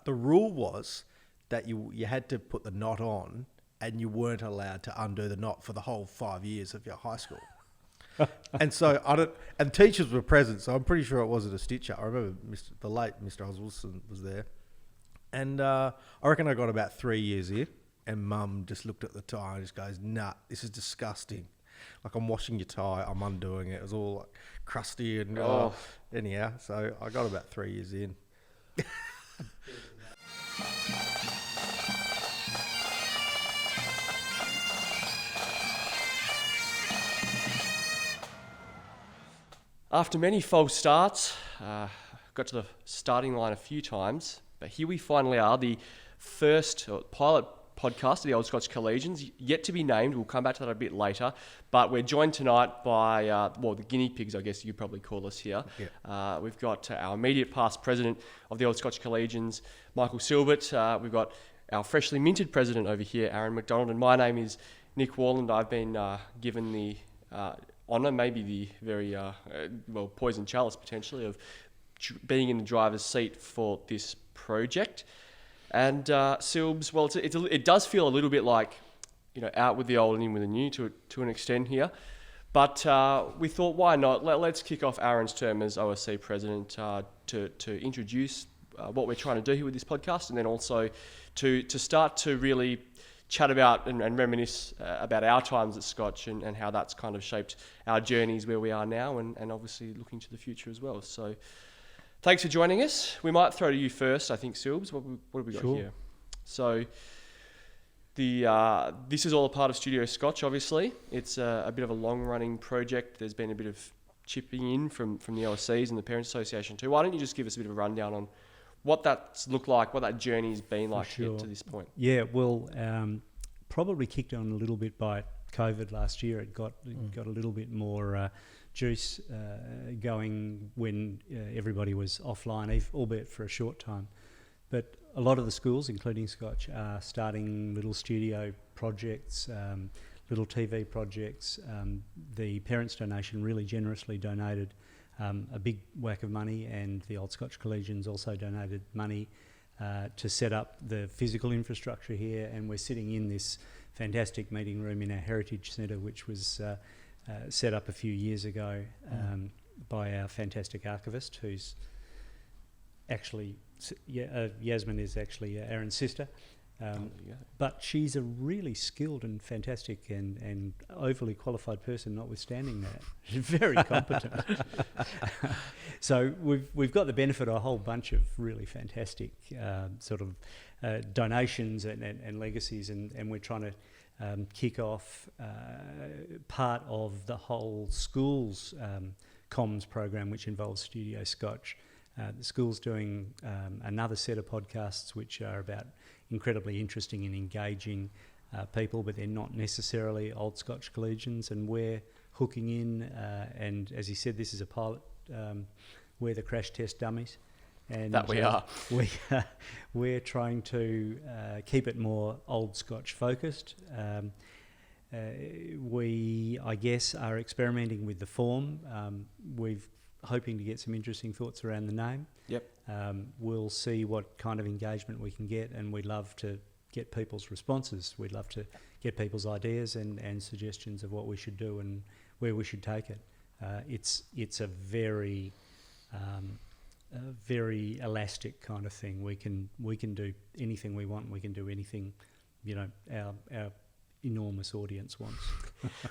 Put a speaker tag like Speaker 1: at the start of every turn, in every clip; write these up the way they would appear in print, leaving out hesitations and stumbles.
Speaker 1: the rule was that you had to put the knot on, and you weren't allowed to undo the knot for the whole 5 years of your high school. And so and teachers were present, so I'm pretty sure it wasn't a stitch up. I remember the late Mr. Oswaldson was there, and I reckon I got about 3 years in, and Mum just looked at the tie and just goes, "Nah, this is disgusting. Like, I'm washing your tie, I'm undoing it. It was all like crusty and anyhow." So I got about 3 years in.
Speaker 2: After many false starts, got to the starting line a few times, but here we finally are, the first pilot podcast of the Old Scotch Collegians, yet to be named. We'll come back to that a bit later, but we're joined tonight by, the guinea pigs, I guess you'd probably call us here. Yeah. We've got our immediate past president of the Old Scotch Collegians, Michael Silbert. We've got our freshly minted president over here, Aaron McDonald, and my name is Nick Warland. I've been given the honour, maybe the very, poison chalice potentially, of being in the driver's seat for this project. And Silbs, well, it does feel a little bit like, out with the old and in with the new to an extent here. But we thought, why not? Let's kick off Aaron's term as OSC president to introduce what we're trying to do here with this podcast, and then also to start to really chat about and reminisce about our times at Scotch and how that's kind of shaped our journeys where we are now, and obviously looking to the future as well. So thanks for joining us. We might throw to you first, I think, Silbs. What have we got here? So this is all a part of Studio Scotch, obviously. It's a bit of a long-running project. There's been a bit of chipping in from the OSCs and the Parents Association too. Why don't you just give us a bit of a rundown on what that's looked like, what that journey's been like to get to this point?
Speaker 3: Yeah, well, probably kicked on a little bit by COVID last year. It got a little bit more juice going when everybody was offline, albeit for a short time. But a lot of the schools, including Scotch, are starting little studio projects, little TV projects. The Parents Donation really generously donated a big whack of money, and the Old Scotch Collegians also donated money to set up the physical infrastructure here, and we're sitting in this fantastic meeting room in our Heritage Centre, which was set up a few years ago by our fantastic archivist, who's actually, Yasmin is actually Aaron's sister. But she's a really skilled and fantastic and overly qualified person, notwithstanding that. She's very competent. So we've got the benefit of a whole bunch of really fantastic donations and legacies, and we're trying to kick off part of the whole school's comms program, which involves Studio Scotch. The school's doing another set of podcasts which are about incredibly interesting and engaging people, but they're not necessarily Old Scotch Collegians, and we're hooking in, and as he said, this is a pilot, we're the crash test dummies. And
Speaker 2: that we are.
Speaker 3: We're trying to keep it more Old Scotch focused. We, I guess, are experimenting with the form. We've hoping to get some interesting thoughts around the name.
Speaker 2: Yep.
Speaker 3: We'll see what kind of engagement we can get, and we'd love to get people's responses. We'd love to get people's ideas and suggestions of what we should do and where we should take it. It's a very elastic kind of thing. We can do anything we want. We can do anything, our enormous audience wants.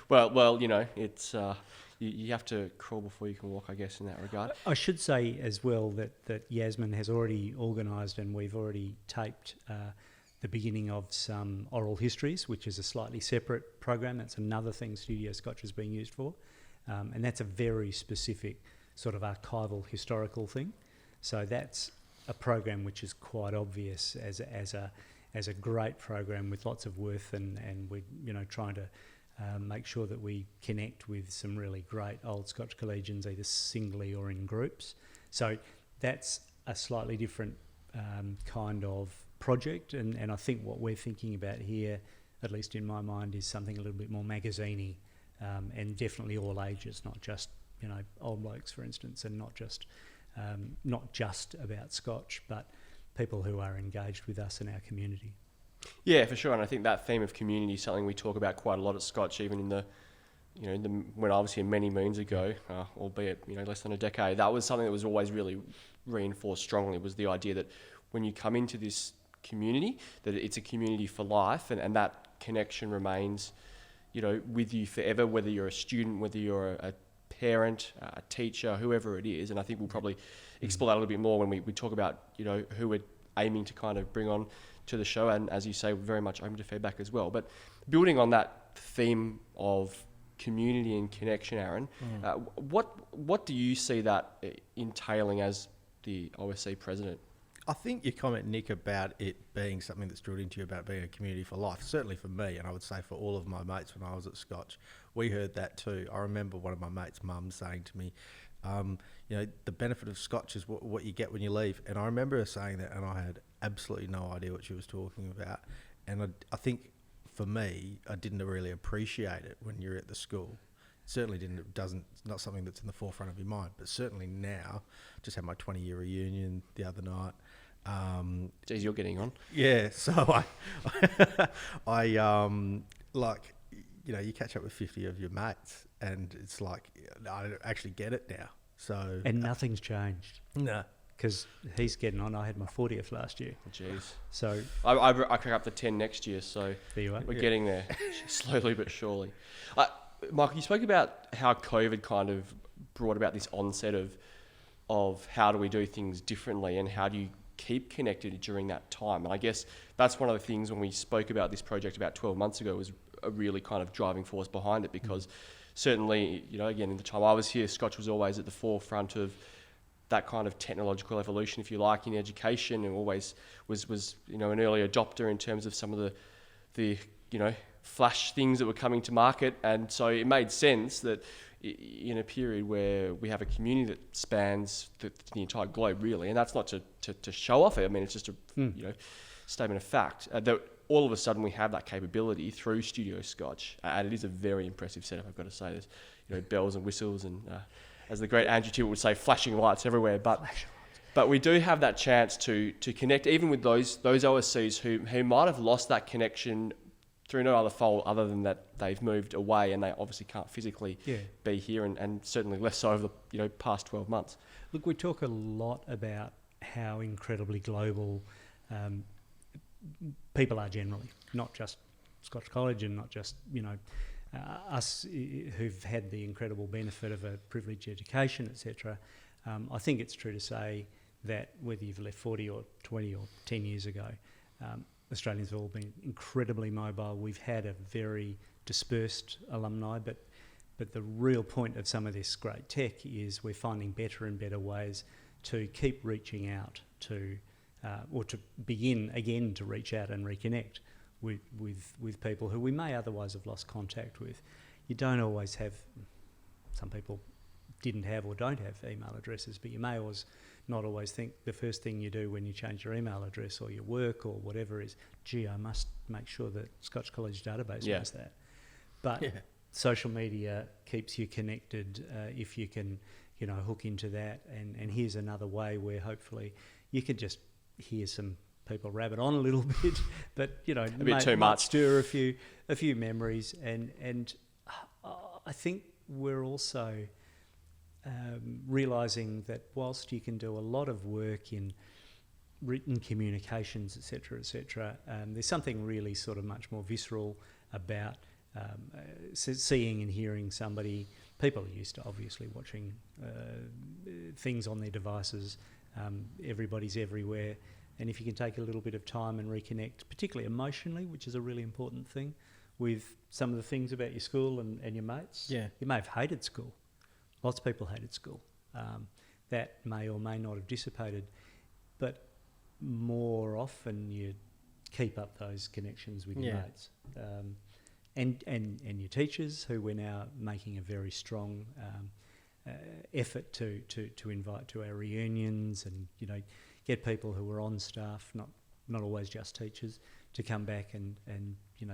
Speaker 2: well, it's you have to crawl before you can walk, I guess, in that regard.
Speaker 3: I should say as well that Yasmin has already organised, and we've already taped the beginning of some oral histories, which is a slightly separate program. That's another thing Studio Scotch is being used for, and that's a very specific sort of archival historical thing. So that's a program which is quite obvious as a great program with lots of worth, and we're trying to make sure that we connect with some really great Old Scotch Collegians, either singly or in groups. So that's a slightly different kind of project, and I think what we're thinking about here, at least in my mind, is something a little bit more magazine-y, and definitely all ages, not just old blokes, for instance, and not just about Scotch, but people who are engaged with us and our community.
Speaker 2: Yeah, for sure. And I think that theme of community is something we talk about quite a lot at Scotch, even in the, when I was here many moons ago, albeit, less than a decade. That was something that was always really reinforced strongly, was the idea that when you come into this community, that it's a community for life, and that connection remains, with you forever, whether you're a student, whether you're a parent, a teacher, whoever it is. And I think we'll probably explore that a little bit more when we talk about, who we're aiming to kind of bring on to the show. And as you say, we're very much open to feedback as well. But building on that theme of community and connection, Aaron, what do you see that entailing as the OSC president?
Speaker 1: I think your comment, Nick, about it being something that's drilled into you about being a community for life, certainly for me, and I would say for all of my mates when I was at Scotch, we heard that too. I remember one of my mates' mums saying to me, the benefit of Scotch is what you get when you leave. And I remember her saying that, and I had absolutely no idea what she was talking about. And I think for me, I didn't really appreciate it when you're at the school. Certainly it's not something that's in the forefront of your mind, but certainly now, just had my 20-year reunion the other night.
Speaker 2: Geez, you're getting on.
Speaker 1: Yeah, so you catch up with 50 of your mates, and it's like, I actually get it now. So
Speaker 3: And nothing's changed.
Speaker 1: No.
Speaker 3: Because he's getting on. I had my 40th last year.
Speaker 2: Jeez.
Speaker 3: So
Speaker 2: I crack up to 10 next year, so
Speaker 3: there you are.
Speaker 2: We're getting there, slowly but surely. Michael, you spoke about how COVID kind of brought about this onset of how do we do things differently, and how do you keep connected during that time. And I guess that's one of the things when we spoke about this project about 12 months ago was a really kind of driving force behind it, because certainly, again, in the time I was here, Scotch was always at the forefront of that kind of technological evolution, if you like, in education, and always was an early adopter in terms of some of the flash things that were coming to market. And so it made sense that in a period where we have a community that spans the entire globe, really, and that's not to show off it. I mean, it's just a statement of fact, that all of a sudden we have that capability through Studio Scotch, and it is a very impressive setup, I've got to say. There's bells and whistles, and as the great Andrew Tibble would say, flashing lights everywhere. But we do have that chance to connect, even with those OSCs who might have lost that connection through no other fault other than that they've moved away, and they obviously can't physically be here, and certainly less so over the past 12 months.
Speaker 3: Look, we talk a lot about how incredibly global people are generally, not just Scotch College, and not just us who've had the incredible benefit of a privileged education, etc. I think it's true to say that whether you've left 40 or 20 or 10 years ago, Australians have all been incredibly mobile. We've had a very dispersed alumni, but the real point of some of this great tech is we're finding better and better ways to keep reaching out to, or to begin again to reach out and reconnect with people who we may otherwise have lost contact with. You don't always have, some people didn't have or don't have email addresses, but you may not always think the first thing you do when you change your email address or your work or whatever is, gee, I must make sure that Scotch College database does that. But social media keeps you connected if you can, hook into that. And here's another way where hopefully you can just hear some people rabbit on a little bit, but
Speaker 2: a bit too much,
Speaker 3: stir a few memories, and I think we're also realising that whilst you can do a lot of work in written communications, etc., there's something really sort of much more visceral about seeing and hearing somebody. People are used to obviously watching things on their devices. Everybody's everywhere. And if you can take a little bit of time and reconnect, particularly emotionally, which is a really important thing, with some of the things about your school and your mates. Yeah. You may have hated school. Lots of people hated school. That may or may not have dissipated. But more often you keep up those connections with your mates. And your teachers, who we're now making a very strong effort to invite to our reunions, and get people who were on staff, not always just teachers, to come back and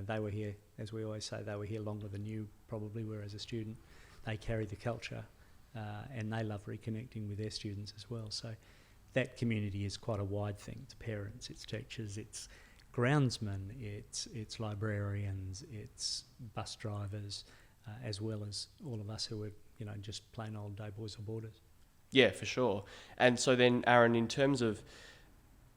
Speaker 3: they were here, as we always say, they were here longer than you probably were as a student. They carry the culture and they love reconnecting with their students as well. So that community is quite a wide thing. It's parents, it's teachers, it's groundsmen, it's librarians, it's bus drivers, as well as all of us who are, just plain old day boys or boarders.
Speaker 2: Yeah, for sure. And so then, Aaron, in terms of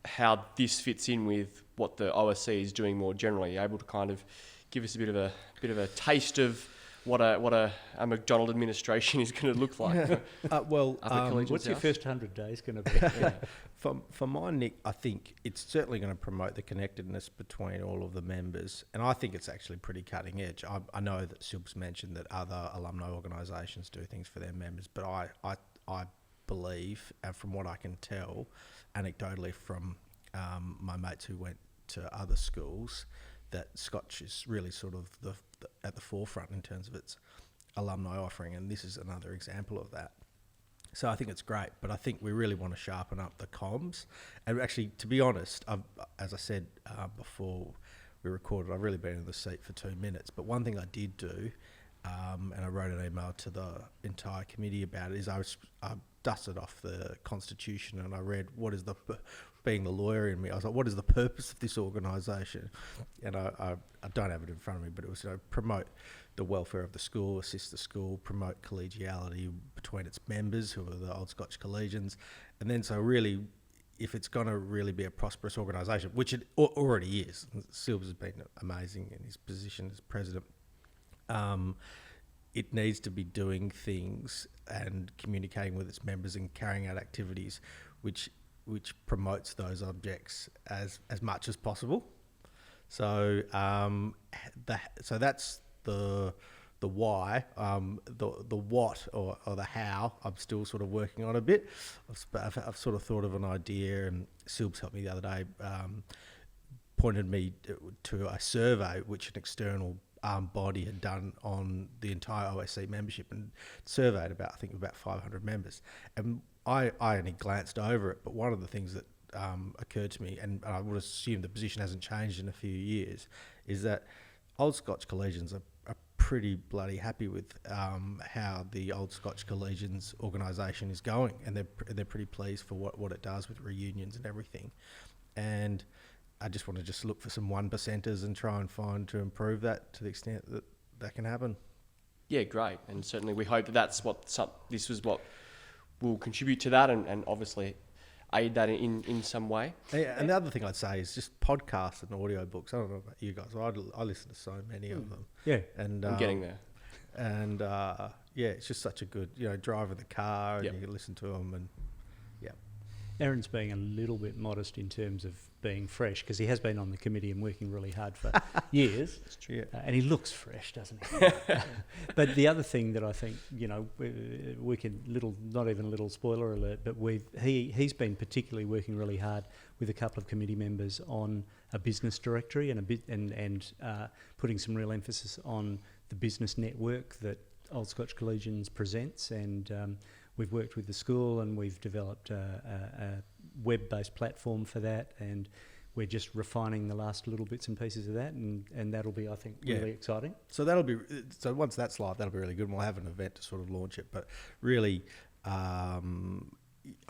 Speaker 2: how this fits in with what the OSC is doing more generally, you're able to kind of give us a bit of a taste of what a McDonald administration is going to look like.
Speaker 3: What's your first 100 days going to be?
Speaker 1: For mine, Nick, I think it's certainly going to promote the connectedness between all of the members, and I think it's actually pretty cutting edge. I know that Silb's mentioned that other alumni organisations do things for their members, but I believe, and from what I can tell, anecdotally from my mates who went to other schools, that Scotch is really sort of at the forefront in terms of its alumni offering, and this is another example of that. So I think it's great, but I think we really want to sharpen up the comms. And actually, to be honest, as I said before we recorded, I've really been in the seat for 2 minutes. But one thing I did do, and I wrote an email to the entire committee about it, is I dusted off the Constitution and I read being the lawyer in me, I was like, what is the purpose of this organisation? And I don't have it in front of me, but it was promote the welfare of the school, assist the school, promote collegiality between its members, who are the Old Scotch Collegians. And then so really, if it's going to really be a prosperous organisation, which it already is, Silver's been amazing in his position as president, it needs to be doing things and communicating with its members and carrying out activities which promotes those objects as much as possible. So so that's the why. The what or the how, I'm still sort of working on a bit. I've sort of thought of an idea, and Silb's helped me the other day, pointed me to a survey which an external body had done on the entire OSC membership, and surveyed about 500 members. And I only glanced over it, but one of the things that occurred to me, and I would assume the position hasn't changed in a few years, is that Old Scotch Collegians are pretty bloody happy with how the Old Scotch Collegians organisation is going, and they're pretty pleased for what it does with reunions and everything. And I just want to look for some 1%ers and try and find to improve that to the extent that can happen.
Speaker 2: Yeah, great. And certainly we hope that this was what will contribute to that, and obviously aid that in some way.
Speaker 1: Yeah, and the other thing I'd say is just podcasts and audiobooks. I don't know about you guys, but I listen to so many of them.
Speaker 3: Yeah,
Speaker 1: and
Speaker 2: I'm getting there.
Speaker 1: And it's just such a good, driving the car, and
Speaker 2: Yep.
Speaker 1: you can listen to them, and yeah.
Speaker 3: Aaron's being a little bit modest in terms of being fresh, because he has been on the committee and working really hard for years.
Speaker 2: That's true.
Speaker 1: Yeah.
Speaker 3: And he looks fresh, doesn't he? But the other thing that I think, we can not even a little spoiler alert, but he's been particularly working really hard with a couple of committee members on a business directory and putting some real emphasis on the business network that Old Scotch Collegians presents, and we've worked with the school and we've developed a web-based platform for that, and we're just refining the last little bits and pieces of that, and that'll be, I think, really exciting.
Speaker 1: So once that's live, that'll be really good, and we'll have an event to sort of launch it. But really,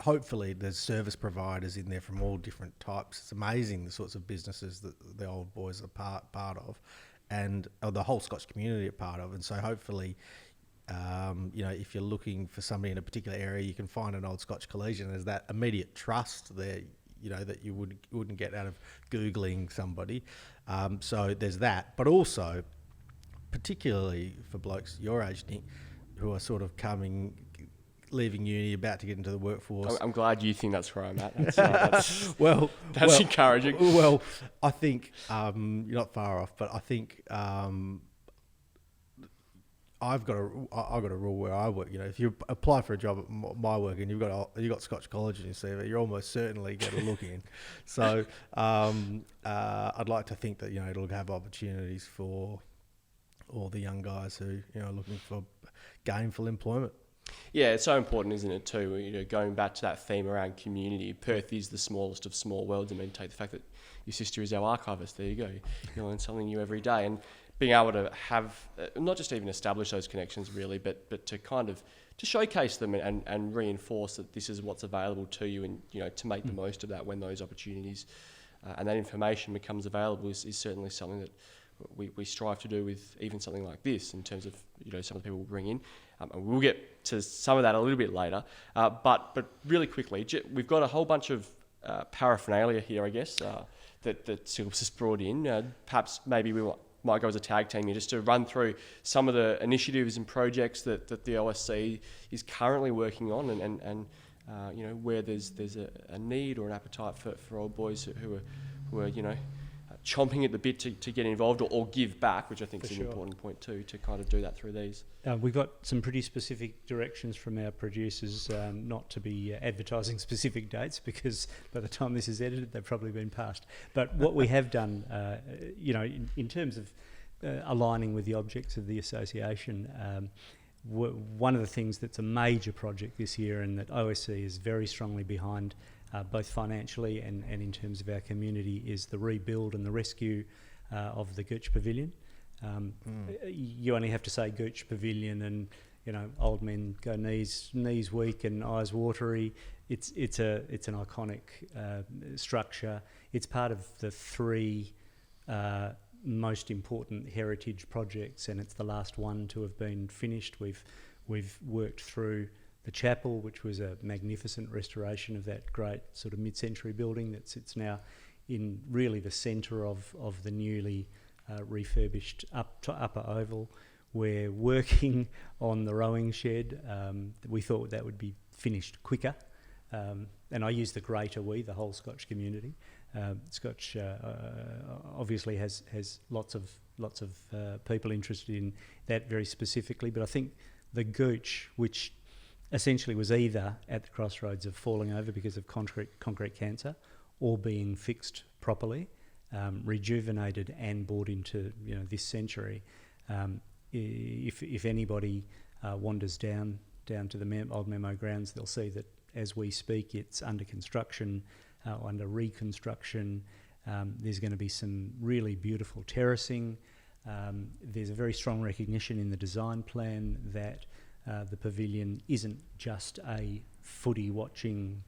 Speaker 1: hopefully there's service providers in there from all different types. It's amazing the sorts of businesses that the old boys are part of, and the whole Scotch community are part of. And so hopefully, if you're looking for somebody in a particular area, you can find an Old Scotch Collegian. There's that immediate trust there, that you wouldn't get out of Googling somebody. So there's that. But also, particularly for blokes your age, Nick, who are sort of leaving uni, about to get into the workforce.
Speaker 2: I'm glad you think that's where I'm at. That's encouraging.
Speaker 1: Well, I think you're not far off, but I think I've got a rule where I work. If you apply for a job at my work and you've got Scotch College in your CV, you're almost certainly get a look in. So I'd like to think that it'll have opportunities for all the young guys who are looking for gainful employment.
Speaker 2: Yeah, it's so important, isn't it, too? Going back to that theme around community, Perth is the smallest of small worlds. I mean, take the fact that your sister is our archivist. There you go. You learn something new every day. And being able to have, not just even establish those connections really, but to kind of, to showcase them and reinforce that this is what's available to you, and, you know, to make the most of that when those opportunities and that information becomes available is certainly something that we strive to do with even something like this, in terms of, you know, some of the people we'll bring in. And we'll get to some of that a little bit later. But really quickly, we've got a whole bunch of paraphernalia here, I guess, that Silbert has brought in. Perhaps maybe we might go as a tag team here just to run through some of the initiatives and projects that the OSC is currently working on, and you know, where there's a need or an appetite for old boys who are you know, chomping at the bit to get involved or give back, which I think is an important point too, to kind of do that through these.
Speaker 3: We've got some pretty specific directions from our producers, not to be advertising specific dates, because by the time this is edited, they've probably been passed. But what we have done, you know, in terms of aligning with the objects of the association, one of the things that's a major project this year, and that OSC is very strongly behind, both financially and in terms of our community, is the rebuild and the rescue of the Gooch Pavilion. You only have to say Gooch Pavilion and, you know, old men go knees weak and eyes watery. It's an iconic structure. It's part of the three most important heritage projects, and it's the last one to have been finished. We've worked through the chapel, which was a magnificent restoration of that great sort of mid-century building that sits now in really the centre of the newly refurbished upper oval. We're working on the rowing shed. We thought that would be finished quicker, and I use the greater we, the whole Scotch community. Scotch obviously has lots of people interested in that very specifically, but I think the Gooch, which essentially was either at the crossroads of falling over because of concrete cancer, or being fixed properly, rejuvenated and brought into, you know, this century. If anybody wanders down to the old Memo grounds, they'll see that as we speak, it's under construction, under reconstruction. There's going to be some really beautiful terracing. There's a very strong recognition in the design plan that the pavilion isn't just a footy watching,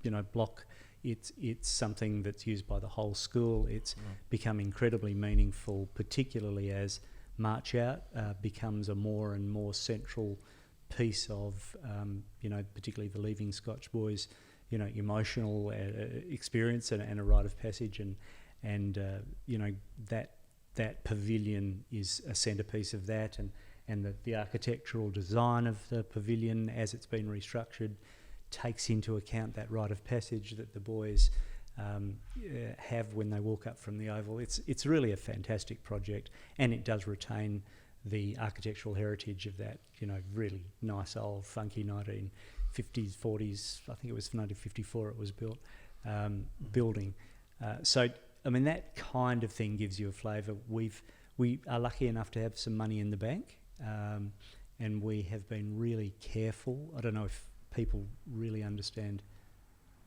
Speaker 3: you know, block. It's something that's used by the whole school. It's become incredibly meaningful, particularly as March Out becomes a more and more central piece of, you know, particularly the Leaving Scotch Boys, you know, emotional experience and a rite of passage, and you know, that pavilion is a centrepiece of that, and the architectural design of the pavilion as it's been restructured takes into account that rite of passage that the boys have when they walk up from the Oval. It's really a fantastic project, and it does retain the architectural heritage of that, you know, really nice old funky 1950s, 40s, I think it was 1954 it was built, building. So, I mean, that kind of thing gives you a flavour. We are lucky enough to have some money in the bank, and we have been really careful. I don't know if people really understand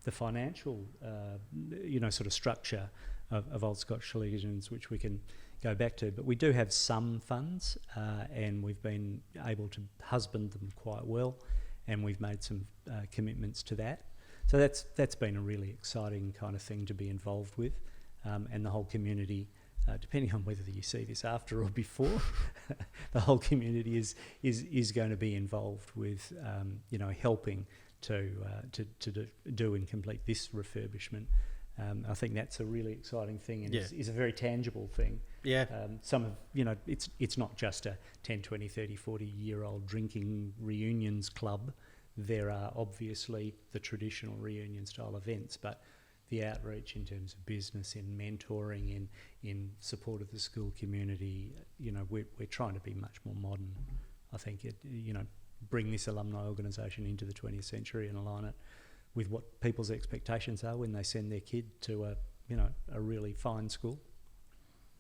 Speaker 3: the financial, you know, sort of structure of Old Scotch Collegians, which we can go back to. But we do have some funds, and we've been able to husband them quite well, and we've made some commitments to that. So that's been a really exciting kind of thing to be involved with, and the whole community, depending on whether you see this after or before, the whole community is going to be involved with, you know, helping to do and complete this refurbishment. I think that's a really exciting thing, and is a very tangible thing. Yeah. Some of, you know, it's not just a 10, 20, 30, 40-year-old drinking reunions club. There are obviously the traditional reunion style events, but the outreach in terms of business, in mentoring, in support of the school community, you know, we're trying to be much more modern. I think you know, bring this alumni organisation into the 20th century and align it with what people's expectations are when they send their kid to a really fine school.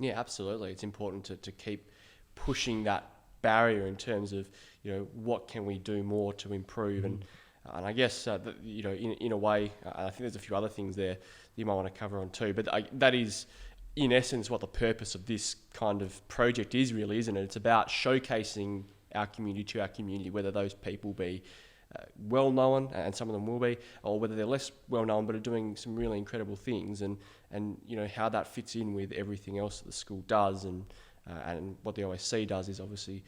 Speaker 2: Yeah, absolutely. It's important to keep pushing that barrier in terms of, you know, what can we do more to improve, and I guess you know, in a way, I think there's a few other things there that you might want to cover on too. But that is, in essence what the purpose of this kind of project is, really, isn't it? It's about showcasing our community to our community, whether those people be well known, and some of them will be, or whether they're less well known but are doing some really incredible things, and how that fits in with everything else that the school does, and what the OSC does is obviously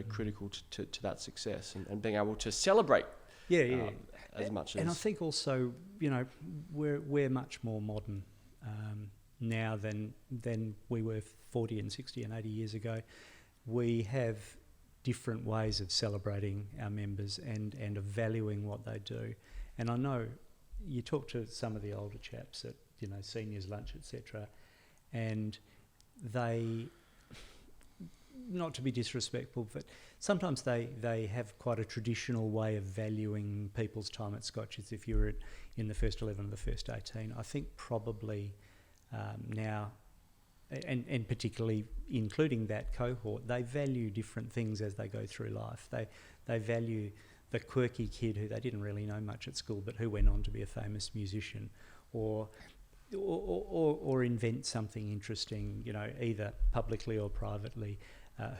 Speaker 2: critical to that success, and being able to celebrate as much as.
Speaker 3: And I think also we're much more modern now than we were 40 and 60 and 80 years ago. We have different ways of celebrating our members and of valuing what they do. And I know you talk to some of the older chaps at seniors lunch, etc., and they, not to be disrespectful, but sometimes they have quite a traditional way of valuing people's time at Scotches. If you're in the first 11 or the first 18, I think probably now, and particularly including that cohort, they value different things as they go through life. They value the quirky kid who they didn't really know much at school, but who went on to be a famous musician, or invent something interesting, either publicly or privately,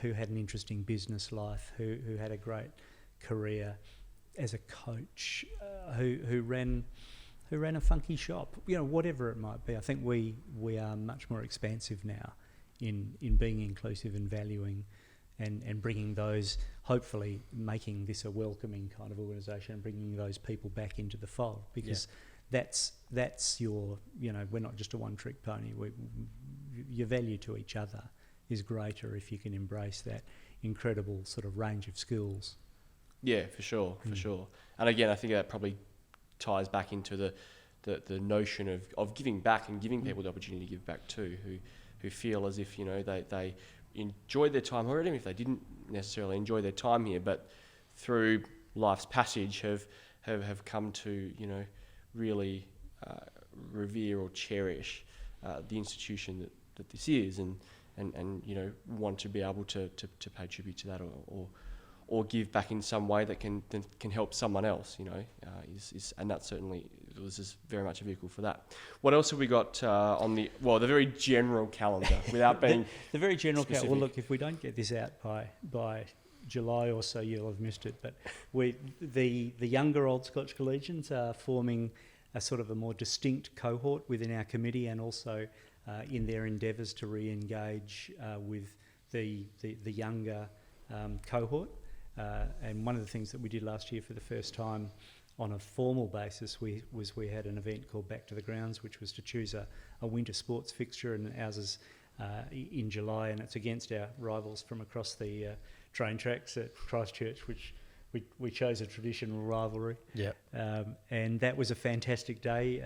Speaker 3: who had an interesting business life, who had a great career as a coach, who ran a funky shop, whatever it might be. I think we are much more expansive now in being inclusive and valuing and bringing those, hopefully making this a welcoming kind of organisation and bringing those people back into the fold, because that's your, we're not just a one-trick pony. Your value to each other is greater if you can embrace that incredible sort of range of skills. Yeah,
Speaker 2: for sure. And again, I think that probably ties back into the notion of giving back and giving people the opportunity to give back too, who feel as if they enjoyed their time here, even if they didn't necessarily enjoy their time here, but through life's passage have come to really revere or cherish the institution that this is, and want to be able to pay tribute to that, or give back in some way that can help someone else, and that certainly was very much a vehicle for that. What else have we got on the very general calendar, without being
Speaker 3: the very general
Speaker 2: calendar?
Speaker 3: Well, look, if we don't get this out by July or so, you'll have missed it. But the younger Old Scotch Collegians are forming a sort of a more distinct cohort within our committee, and also in their endeavours to re-engage with the younger cohort. And one of the things that we did last year for the first time on a formal basis, we had an event called Back to the Grounds, which was to choose a winter sports fixture, and ours is in July, and it's against our rivals from across the train tracks at Christchurch, which we chose a traditional rivalry.
Speaker 1: Yeah.
Speaker 3: And that was a fantastic day.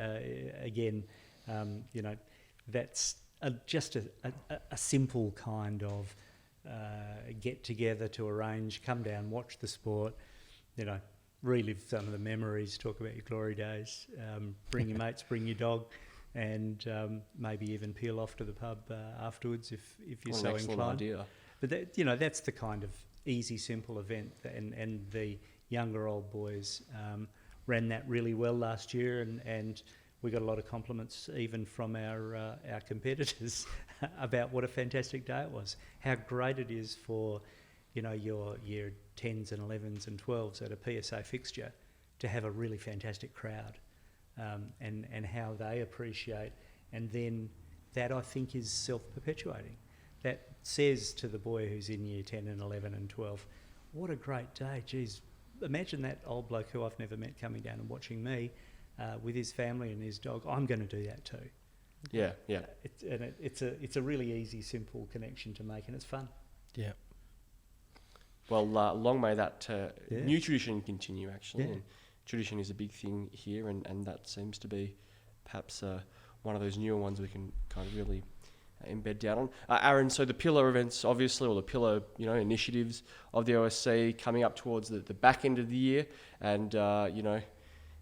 Speaker 3: Again, that's just a simple kind of get together to arrange, come down, watch the sport, relive some of the memories, talk about your glory days, bring your mates, bring your dog, and maybe even peel off to the pub afterwards if you're so inclined. Idea. But that's the kind of easy, simple event, and the younger old boys ran that really well last year, and we got a lot of compliments even from our competitors about what a fantastic day it was. How great it is for your year 10s and 11s and 12s at a PSA fixture to have a really fantastic crowd, and how they appreciate. And then that, I think, is self-perpetuating. That says to the boy who's in year 10 and 11 and 12, what a great day. Geez, imagine that old bloke who I've never met coming down and watching me with his family and his dog. I'm going to do that too.
Speaker 2: Yeah.
Speaker 3: It's a really easy, simple connection to make, and it's fun.
Speaker 1: Yeah.
Speaker 2: Well, long may that new tradition continue, actually. Yeah. And tradition is a big thing here, and that seems to be perhaps one of those newer ones we can kind of really embed down on. Aaron, so the pillar events, obviously, or the pillar initiatives of the OSC coming up towards the back end of the year, and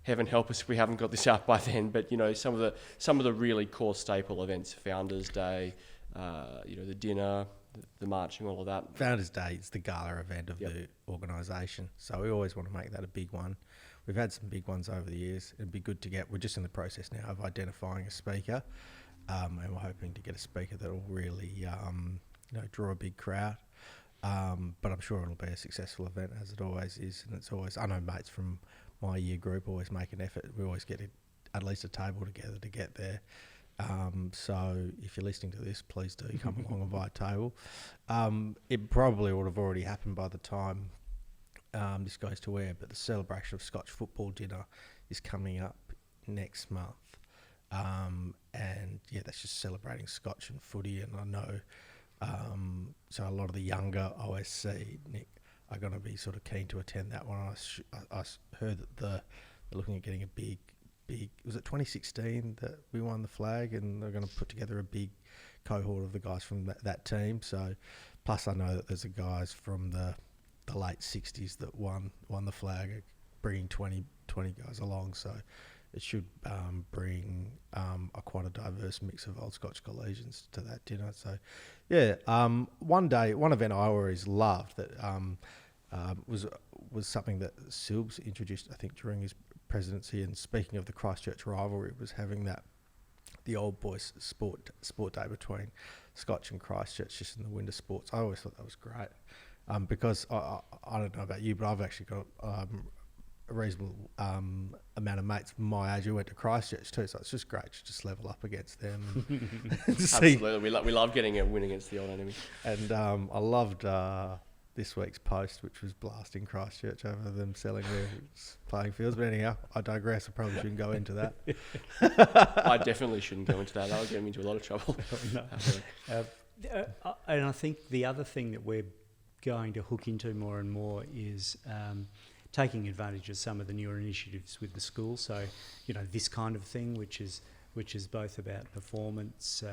Speaker 2: heaven help us if we haven't got this out by then, but some of the really core staple events, Founders Day, the dinner, the marching, all of that.
Speaker 1: Founders Day is the gala event of the organisation, so we always want to make that a big one. We've had some big ones over the years. It'd be good to get. We're just in the process now of identifying a speaker. and we're hoping to get a speaker that will really draw a big crowd. But I'm sure it'll be a successful event, as it always is. And it's always, I know mates from my year group always make an effort. We always get at least a table together to get there. So if you're listening to this, please do come along and buy a table. It probably would have already happened by the time this goes to air, but the celebration of Scotch football dinner is coming up next month. And yeah, that's just celebrating Scotch and footy. And I know, so a lot of the younger OSC, Nick, are going to be sort of keen to attend that one. I heard that they're looking at getting a big, was it 2016 that we won the flag, and they're going to put together a big cohort of the guys from that team. So, plus I know that there's the guys from the late 60s that won the flag, bringing 20 guys along. So it should bring quite a diverse mix of Old Scotch Collegians to that dinner. So, yeah, one event I always loved that was something that Silbs introduced, I think, during his presidency. And speaking of the Christchurch rivalry, was having the old boys sport day between Scotch and Christchurch, just in the winter sports. I always thought that was great, because I don't know about you, but I've actually got a reasonable amount of mates my age who went to Christchurch too, so it's just great to just level up against them. And
Speaker 2: Absolutely, we love getting a win against the old enemy. And
Speaker 1: I loved this week's post, which was blasting Christchurch over them selling their playing fields. But anyhow, I digress. I probably shouldn't go into that.
Speaker 2: I definitely shouldn't go into that. That would get me into a lot of trouble.
Speaker 3: And I think the other thing that we're going to hook into more and more is taking advantage of some of the newer initiatives with the school. So, this kind of thing, which is both about performance,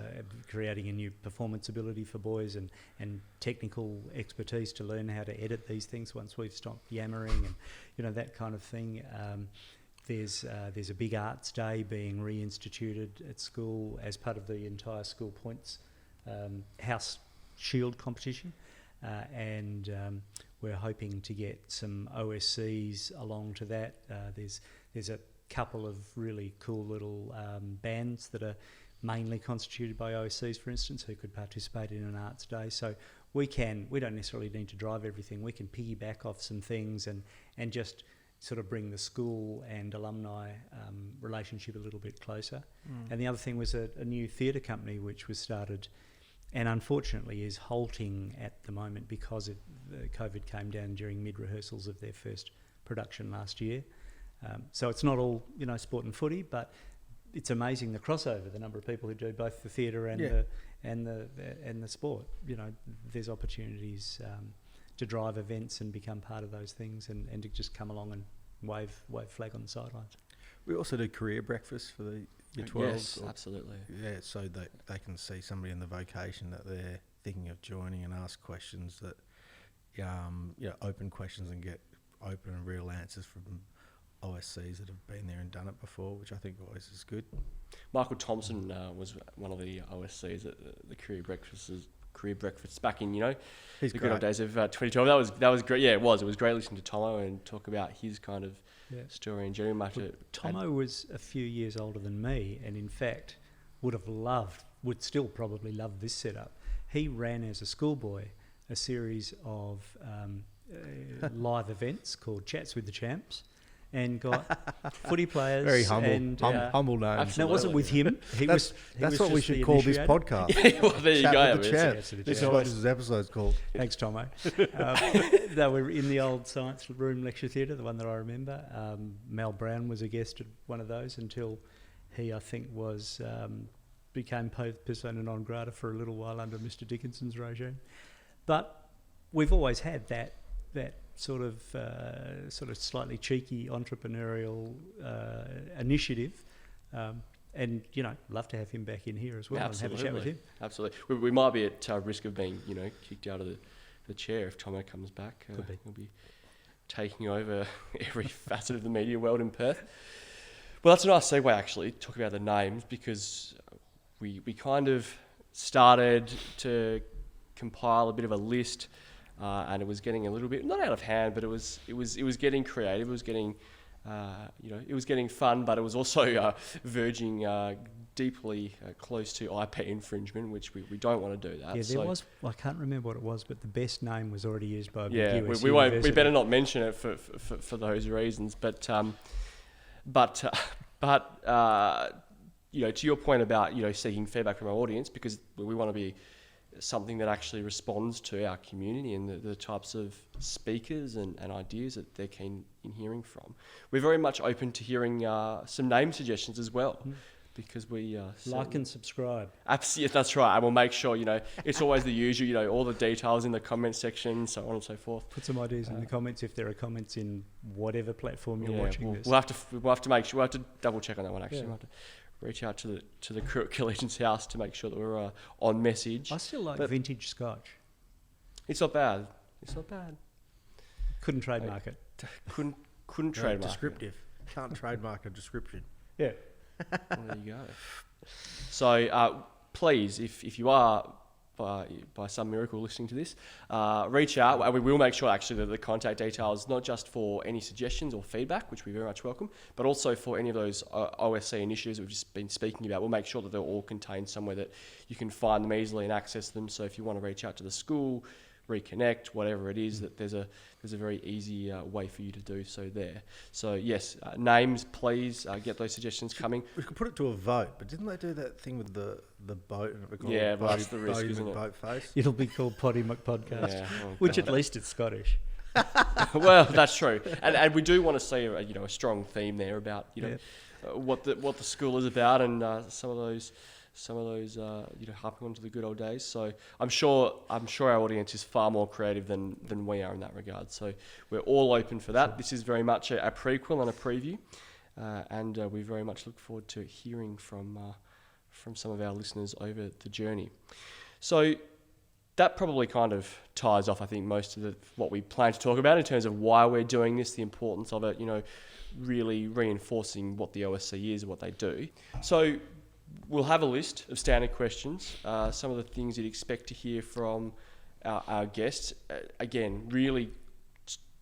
Speaker 3: creating a new performance ability for boys, and technical expertise to learn how to edit these things once we've stopped yammering, and that kind of thing. There's a big arts day being reinstituted at school as part of the entire school points house shield competition, and we're hoping to get some OSCs along to that. There's a couple of really cool little bands that are mainly constituted by OSCs, for instance, who could participate in an arts day. So we don't necessarily need to drive everything. We can piggyback off some things and just sort of bring the school and alumni relationship a little bit closer. And the other thing was a new theatre company which was started, and unfortunately is halting at the moment because COVID came down during mid-rehearsals of their first production last year. So it's not all, sport and footy, but it's amazing the crossover, the number of people who do both the theatre and the sport. There's opportunities to drive events and become part of those things, and to just come along and wave flag on the sidelines.
Speaker 1: We also do career breakfast for the Year 12s.
Speaker 2: Yes, absolutely.
Speaker 1: Yeah, so they can see somebody in the vocation that they're thinking of joining and ask questions that, open questions, and get open and real answers from OSCs that have been there and done it before, which I think always is good.
Speaker 2: Michael Thompson was one of the OSCs at the career breakfasts back in
Speaker 1: He's
Speaker 2: the
Speaker 1: great.
Speaker 2: good old days of 2012. That was great. Yeah, it was
Speaker 3: Mm.
Speaker 2: great listening to Tomo and talk about his kind of story and journey.
Speaker 3: Tomo was a few years older than me, and in fact would still probably love this setup. He ran as a schoolboy a series of live events called Chats with the Champs, and got footy players.
Speaker 1: Very humble,
Speaker 3: and,
Speaker 1: humble name.
Speaker 3: No, it wasn't with him.
Speaker 1: That's what we should call this podcast.
Speaker 2: Yeah, well, there you
Speaker 1: Chat
Speaker 2: go.
Speaker 1: with the Champs. This is what this episode's called.
Speaker 3: Thanks, Tomo. They were in the old science room lecture theatre, the one that I remember. Mal Brown was a guest at one of those until he, I think, became persona non grata for a little while under Mr. Dickinson's regime. But we've always had that sort of slightly cheeky entrepreneurial initiative, and love to have him back in here as well.
Speaker 2: Absolutely.
Speaker 3: And have a chat with him.
Speaker 2: Absolutely, we might be at risk of being kicked out of the chair if Tomo comes back.
Speaker 3: Could be.
Speaker 2: He'll be taking over every facet of the media world in Perth. Well, that's a nice segue actually, talk about the names, because we kind of started to compile a bit of a list. And it was getting a little bit, not out of hand, but it was getting creative. It was getting it was getting fun, but it was also verging deeply close to IP infringement, which we don't want to do that.
Speaker 3: Yeah, there was, I can't remember what it was, but the best name was already used by a big
Speaker 2: yeah,
Speaker 3: US
Speaker 2: we won't. We
Speaker 3: university.
Speaker 2: better not mention it for those reasons. But to your point about seeking feedback from our audience, because we want to be something that actually responds to our community and the types of speakers and ideas that they're keen in hearing from. We're very much open to hearing some name suggestions as well. Because we
Speaker 3: like and subscribe.
Speaker 2: Absolutely, that's right. And we'll make sure it's always the usual. All the details in the comment section, so on and so forth.
Speaker 3: Put some ideas in the comments if there are comments in whatever platform you're watching this.
Speaker 2: We'll have to make sure. We'll have to double check on that one. Actually, we'll have to reach out to the crew at Collegians House to make sure that we're on message.
Speaker 3: I still like vintage Scotch.
Speaker 2: It's not bad.
Speaker 3: Couldn't trademark it.
Speaker 2: Couldn't trademark.
Speaker 1: Descriptive. Can't trademark a description.
Speaker 3: Yeah.
Speaker 2: Well, there you go. So please, if you are by some miracle listening to this, reach out, and we will make sure actually that the contact details, not just for any suggestions or feedback, which we very much welcome, but also for any of those OSC initiatives we've just been speaking about. We'll make sure that they're all contained somewhere that you can find them easily and access them. So if you want to reach out to the school, reconnect, whatever it is, that there's a very easy way for you to do so there. So yes, names, please get those suggestions coming.
Speaker 1: We could put it to a vote, but didn't they do that thing with the boat? And it
Speaker 2: Yeah, but that's the risk, isn't it?
Speaker 1: Boat face.
Speaker 3: It'll be called Poddy McPodcast,
Speaker 2: Yeah,
Speaker 3: which at least it's Scottish.
Speaker 2: Well, that's true, and we do want to see a strong theme there about what the school is about, and some of those harping onto the good old days. So I'm sure our audience is far more creative than we are in that regard. So we're all open for that. This is very much a prequel and a preview, and we very much look forward to hearing from some of our listeners over the journey. So that probably kind of ties off, I think, most of what we plan to talk about in terms of why we're doing this, the importance of it, really reinforcing what the OSC is and what they do. So we'll have a list of standard questions, some of the things you'd expect to hear from our guests. Again, really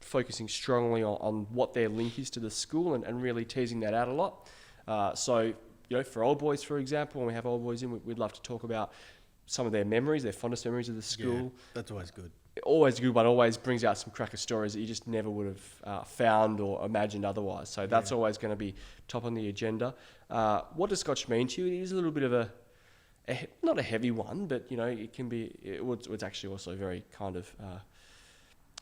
Speaker 2: focusing strongly on what their link is to the school and really teasing that out a lot. So, for old boys, for example, when we have old boys in, we'd love to talk about some of their memories, their fondest memories of the school.
Speaker 1: Yeah, that's always good.
Speaker 2: Always good, but always brings out some cracker stories that you just never would have found or imagined otherwise. So that's always going to be top on the agenda. What does Scotch mean to you? It is a little bit of not a heavy one, but it can be. It's actually also very kind of.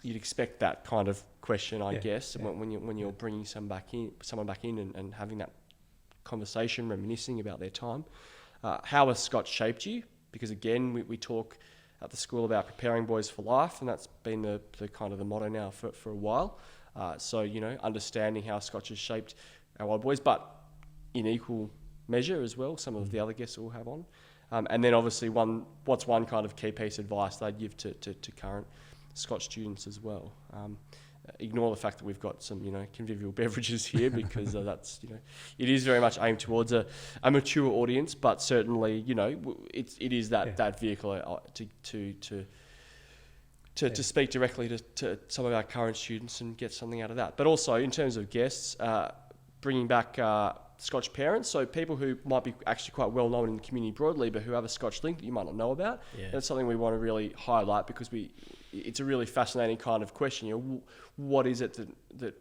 Speaker 2: You'd expect that kind of question, I guess, when you're bringing someone back in and having that conversation, reminiscing about their time. How has Scotch shaped you? Because again, we talk at the school about preparing boys for life, and that's been the kind of the motto now for a while. So understanding how Scotch has shaped our old boys, but in equal measure as well, some of the other guests we'll have on. And then obviously what's one kind of key piece of advice they'd give to current Scotch students as well. Ignore the fact that we've got some, convivial beverages here because that's, it is very much aimed towards a mature audience, but certainly, it is that vehicle to speak directly to some of our current students and get something out of that. But also in terms of guests, bringing back Scotch parents, so people who might be actually quite well known in the community broadly, but who have a Scotch link that you might not know about. Yeah. That's something we want to really highlight because it's a really fascinating kind of question. What is it that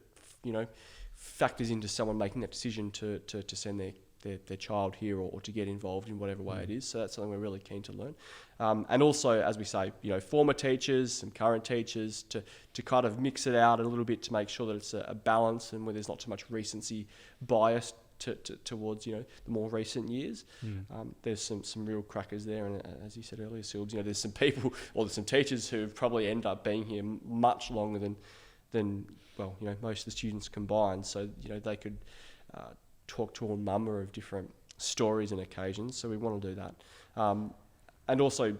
Speaker 2: factors into someone making that decision to send their child here or to get involved in whatever way it is? So that's something we're really keen to learn. And also, as we say, former teachers, some current teachers, to kind of mix it out a little bit to make sure that it's a balance and where there's not too much recency bias towards the more recent years. There's some real crackers there, and as you said earlier, Silbs, there's some people or there's some teachers who probably end up being here much longer than most of the students combined. So they could talk to a number of different stories and occasions. So we want to do that, and also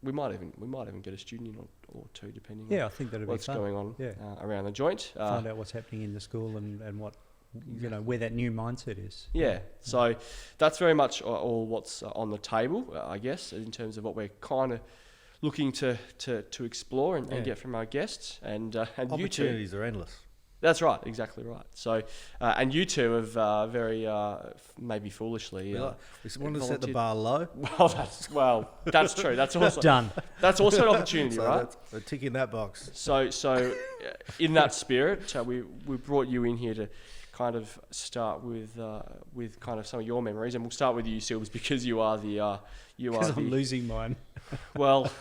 Speaker 2: we might even get a student in or two depending.
Speaker 3: I think that'd be
Speaker 2: what's
Speaker 3: fun.
Speaker 2: Going on around the joint.
Speaker 3: Find out what's happening in the school and what. Where that new mindset is.
Speaker 2: Yeah, so that's very much all what's on the table, I guess, in terms of what we're kind of looking to explore and get from our guests and
Speaker 1: opportunities are endless.
Speaker 2: That's right, exactly right. So, and you two have very, maybe foolishly,
Speaker 1: We wanted to set the bar low.
Speaker 2: That's true. That's also
Speaker 3: Done.
Speaker 2: That's also an opportunity,
Speaker 1: So
Speaker 2: right?
Speaker 1: we're ticking that box.
Speaker 2: So in that spirit, we brought you in here to kind of start with kind of some of your memories, and we'll start with you, Silbers, because you are the
Speaker 3: Because I'm losing mine.
Speaker 2: well.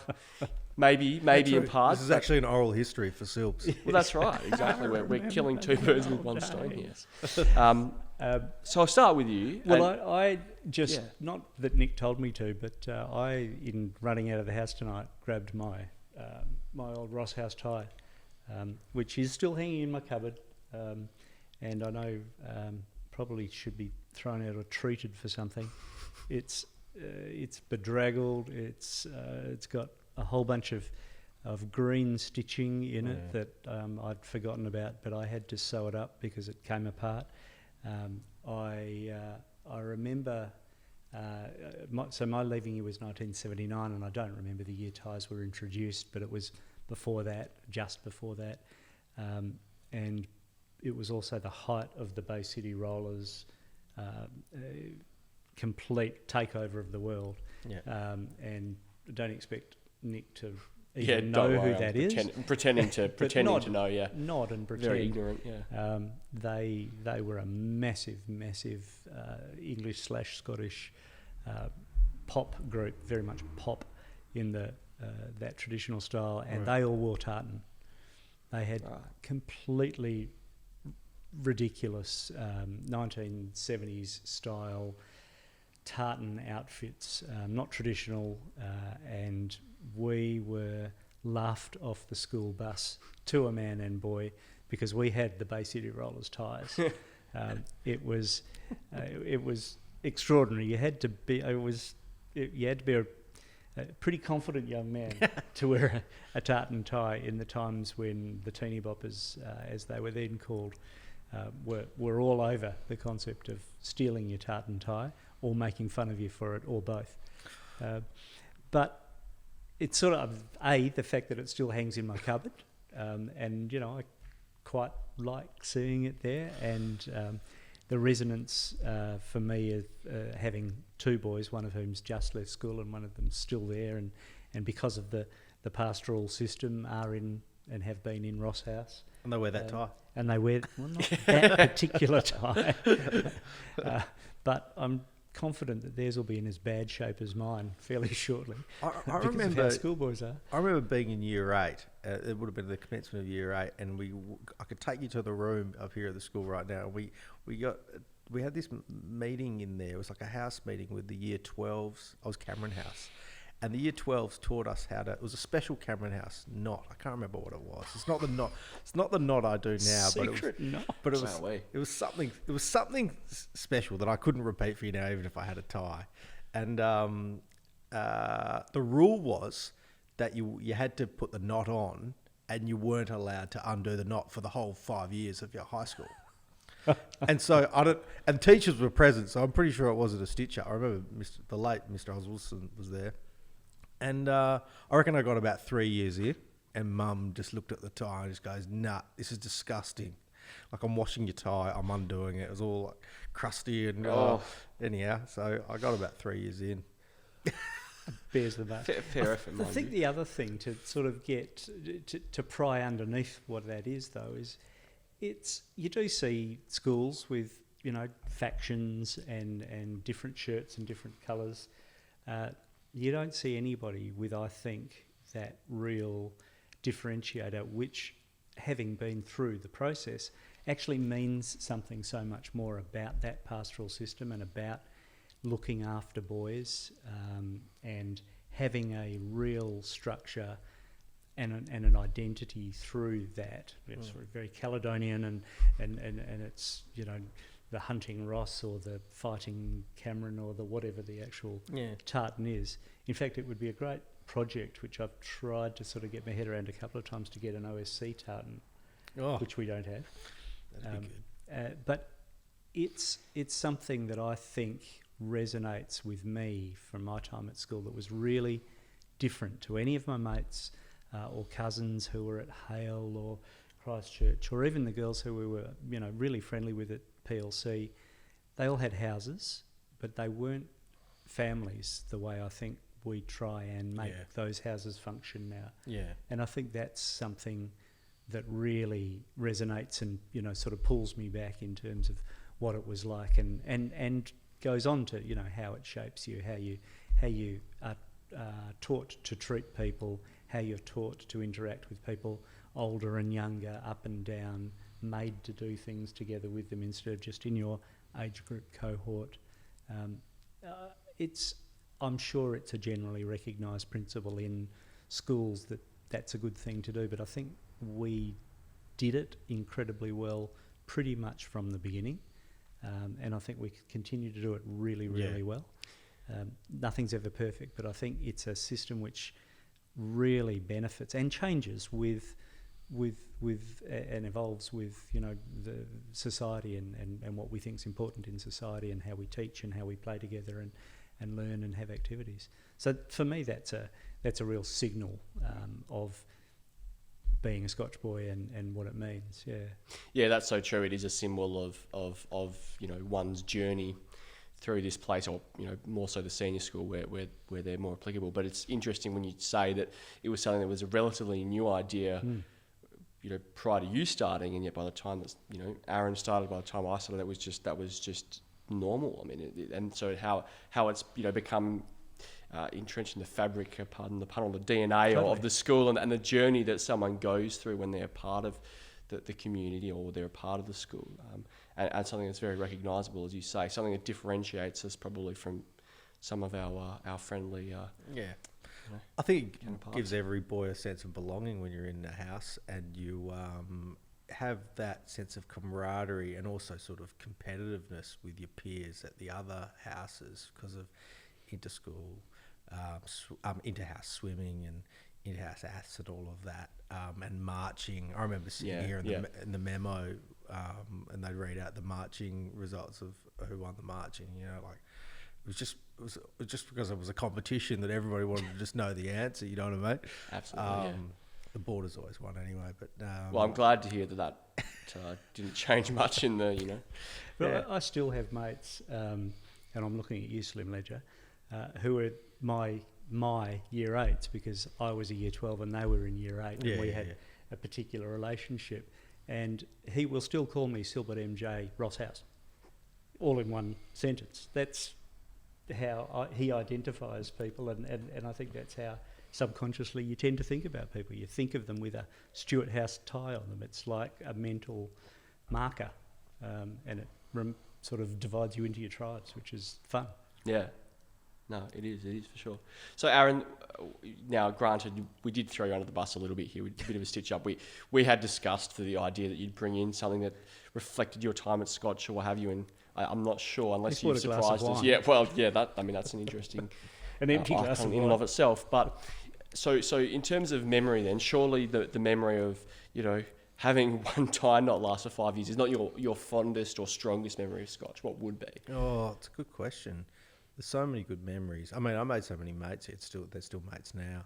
Speaker 2: Maybe in part.
Speaker 1: This is actually an oral history for Silbs.
Speaker 2: Well, that's right, exactly. We're killing two birds with one stone here. So I'll start with you.
Speaker 3: Well, I just, not that Nick told me to, but I, in running out of the house tonight, grabbed my my old Ross House tie, which is still hanging in my cupboard, and I know probably should be thrown out or treated for something. It's bedraggled. It's got a whole bunch of green stitching in it that I'd forgotten about, but I had to sew it up because it came apart. I remember, my leaving year was 1979, and I don't remember the year ties were introduced, but it was before that, just before that, and it was also the height of the Bay City Rollers complete takeover of the world, and don't expect Nick to even know who that is.
Speaker 2: Pretending to know, yeah.
Speaker 3: Nod and pretend.
Speaker 2: Very ignorant, yeah.
Speaker 3: They were a massive English/Scottish pop group, very much pop in that traditional style, and they all wore tartan. They had completely ridiculous 1970s style tartan outfits, not traditional, and we were laughed off the school bus to a man and boy because we had the Bay City Rollers ties. It was extraordinary. You had to be a pretty confident young man to wear a tartan tie in the times when the teeny boppers, as they were then called, were all over the concept of stealing your tartan tie or making fun of you for it, or both. But it's sort of, the fact that it still hangs in my cupboard, and, I quite like seeing it there, and the resonance for me of having two boys, one of whom's just left school and one of them's still there, and because of the pastoral system are in and have been in Ross House.
Speaker 1: And they wear that tie.
Speaker 3: And they wear, well, not that particular tie. But I'm confident that theirs will be in as bad shape as mine fairly shortly.
Speaker 1: I remember
Speaker 3: how schoolboys are.
Speaker 1: I remember being in year 8. It would have been the commencement of year 8, and I could take you to the room up here at the school right now. We had this meeting in there. It was like a house meeting with the year 12s. I was Cameron House. And the year 12s taught us how to. It was a special Cameron House knot. I can't remember what it was. It's not the knot. It's not the knot I do now.
Speaker 3: Secret knot.
Speaker 1: But it was something. It was something special that I couldn't repeat for you now, even if I had a tie. And the rule was that you had to put the knot on, and you weren't allowed to undo the knot for the whole 5 years of your high school. And so and teachers were present, so I'm pretty sure it wasn't a stitcher. I remember the late Mr. Oswaldson was there. And I reckon I got about 3 years in, and Mum just looked at the tie and just goes, "Nah, this is disgusting. Like, I'm washing your tie, I'm undoing it. It was all like crusty and anyhow." So I got about 3 years in.
Speaker 3: Bears the butt.
Speaker 2: Fair effort,
Speaker 3: I think the other thing to sort of get to pry underneath what that is, though, is you do see schools with factions and different shirts and different colours. You don't see anybody with, I think, that real differentiator, which, having been through the process, actually means something so much more about that pastoral system and about looking after boys, and having a real structure and an identity through that. It's sort of very Caledonian, and it's the hunting Ross or the fighting Cameron or the whatever the actual tartan is. In fact, it would be a great project, which I've tried to sort of get my head around a couple of times, to get an OSC tartan, which we don't have.
Speaker 1: That'd be good.
Speaker 3: But it's something that I think resonates with me from my time at school, that was really different to any of my mates or cousins who were at Hale or Christchurch, or even the girls who we were, really friendly with at PLC, they all had houses, but they weren't families the way I think we try and make those houses function now.
Speaker 1: Yeah.
Speaker 3: And I think that's something that really resonates and, sort of pulls me back in terms of what it was like, and goes on to, how it shapes you, how you are taught to treat people, how you're taught to interact with people, older and younger, up and down, made to do things together with them instead of just in your age group cohort. I'm sure it's a generally recognised principle in schools that that's a good thing to do, but I think we did it incredibly well pretty much from the beginning, and I think we continue to do it really, really well. Nothing's ever perfect, but I think it's a system which really benefits and changes with and evolves with the society and what we think is important in society, and how we teach and how we play together and learn and have activities. So for me, that's a real signal of being a Scotch boy and what it means.
Speaker 2: Yeah, that's so true. It is a symbol of one's journey through this place, or more so the senior school where they're more applicable. But it's interesting when you say that it was something that was a relatively new idea prior to you starting, and yet by the time that Aaron started, by the time I started, that was just normal. I mean, and so how it's become entrenched in the fabric, pardon the pun, or the DNA of the school, and the journey that someone goes through when they're part of the community, or they're a part of the school, and something that's very recognisable, as you say, something that differentiates us probably from some of our friendly
Speaker 1: I think it gives every boy a sense of belonging when you're in the house, and you have that sense of camaraderie and also sort of competitiveness with your peers at the other houses because of inter-school, inter-house swimming and inter-house aths and all of that, and marching. I remember sitting here in the memo, and they'd read out the marching results of who won the marching. It was just because it was a competition that everybody wanted to just know the answer. You know what I mean?
Speaker 2: Absolutely.
Speaker 1: The Borders always won anyway, but
Speaker 2: well, I'm glad to hear that didn't change much in the
Speaker 3: Well, I still have mates, and I'm looking at you, Slim Ledger, who are my year 8s, because I was a year 12 and they were in year 8, and we had a particular relationship. And he will still call me Silbert MJ Rosshouse, all in one sentence. That's how he identifies people, and I think that's how subconsciously you tend to think about people. You think of them with a Stuart House tie on them. It's like a mental marker, and it sort of divides you into your tribes, which is fun.
Speaker 2: Yeah. No, it is for sure. So, Aaron, now granted, we did throw you under the bus a little bit here, with a bit of a stitch up. We had discussed for the idea that you'd bring in something that reflected your time at Scotch or what have you, and I'm not sure unless you've surprised us. Yeah, well, that's an interesting
Speaker 3: an empty glass of wine
Speaker 2: in and of itself. But so in terms of memory, then surely the memory of having one tie not last for 5 years is not your fondest or strongest memory of Scotch. What would be?
Speaker 1: Oh, it's a good question. There's so many good memories. I mean, I made so many mates. They're still mates now.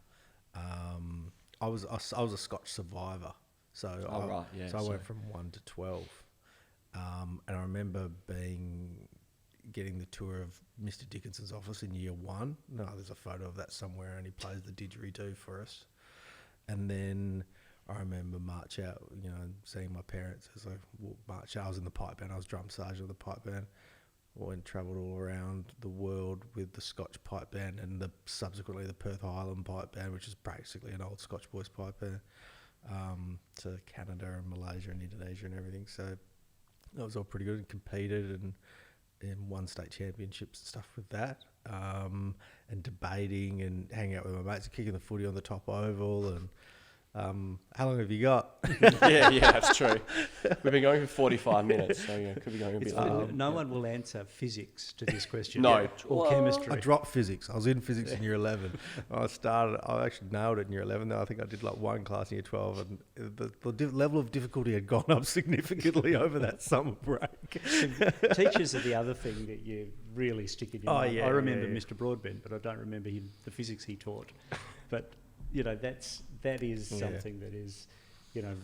Speaker 1: I was a Scotch survivor, so I went from 1 to 12, and I remember getting the tour of Mr. Dickinson's office in year 1. No, there's a photo of that somewhere, and he plays the didgeridoo for us. And then I remember march out, seeing my parents as I march out. I was in the pipe band. I was drum sergeant of the pipe band. Travelled all around the world with the Scotch pipe band and subsequently the Perth Highland pipe band, which is basically an old Scotch boys pipe band, to Canada and Malaysia and Indonesia and everything. So that was all pretty good, and competed and won state championships and stuff with that, and debating and hanging out with my mates, kicking the footy on the top oval. And how long have you got?
Speaker 2: yeah, that's true. We've been going for 45 minutes, so could be going a bit longer.
Speaker 3: No one will answer physics to this question.
Speaker 2: No.
Speaker 3: Or chemistry.
Speaker 1: I dropped physics. I was in physics in year 11. I actually nailed it in year 11. Though I think I did like one class in year 12, and the level of difficulty had gone up significantly over that summer break.
Speaker 3: Teachers are the other thing that you really stick in your mind. I remember Mr. Broadbent, but I don't remember the physics he taught. But that is something that is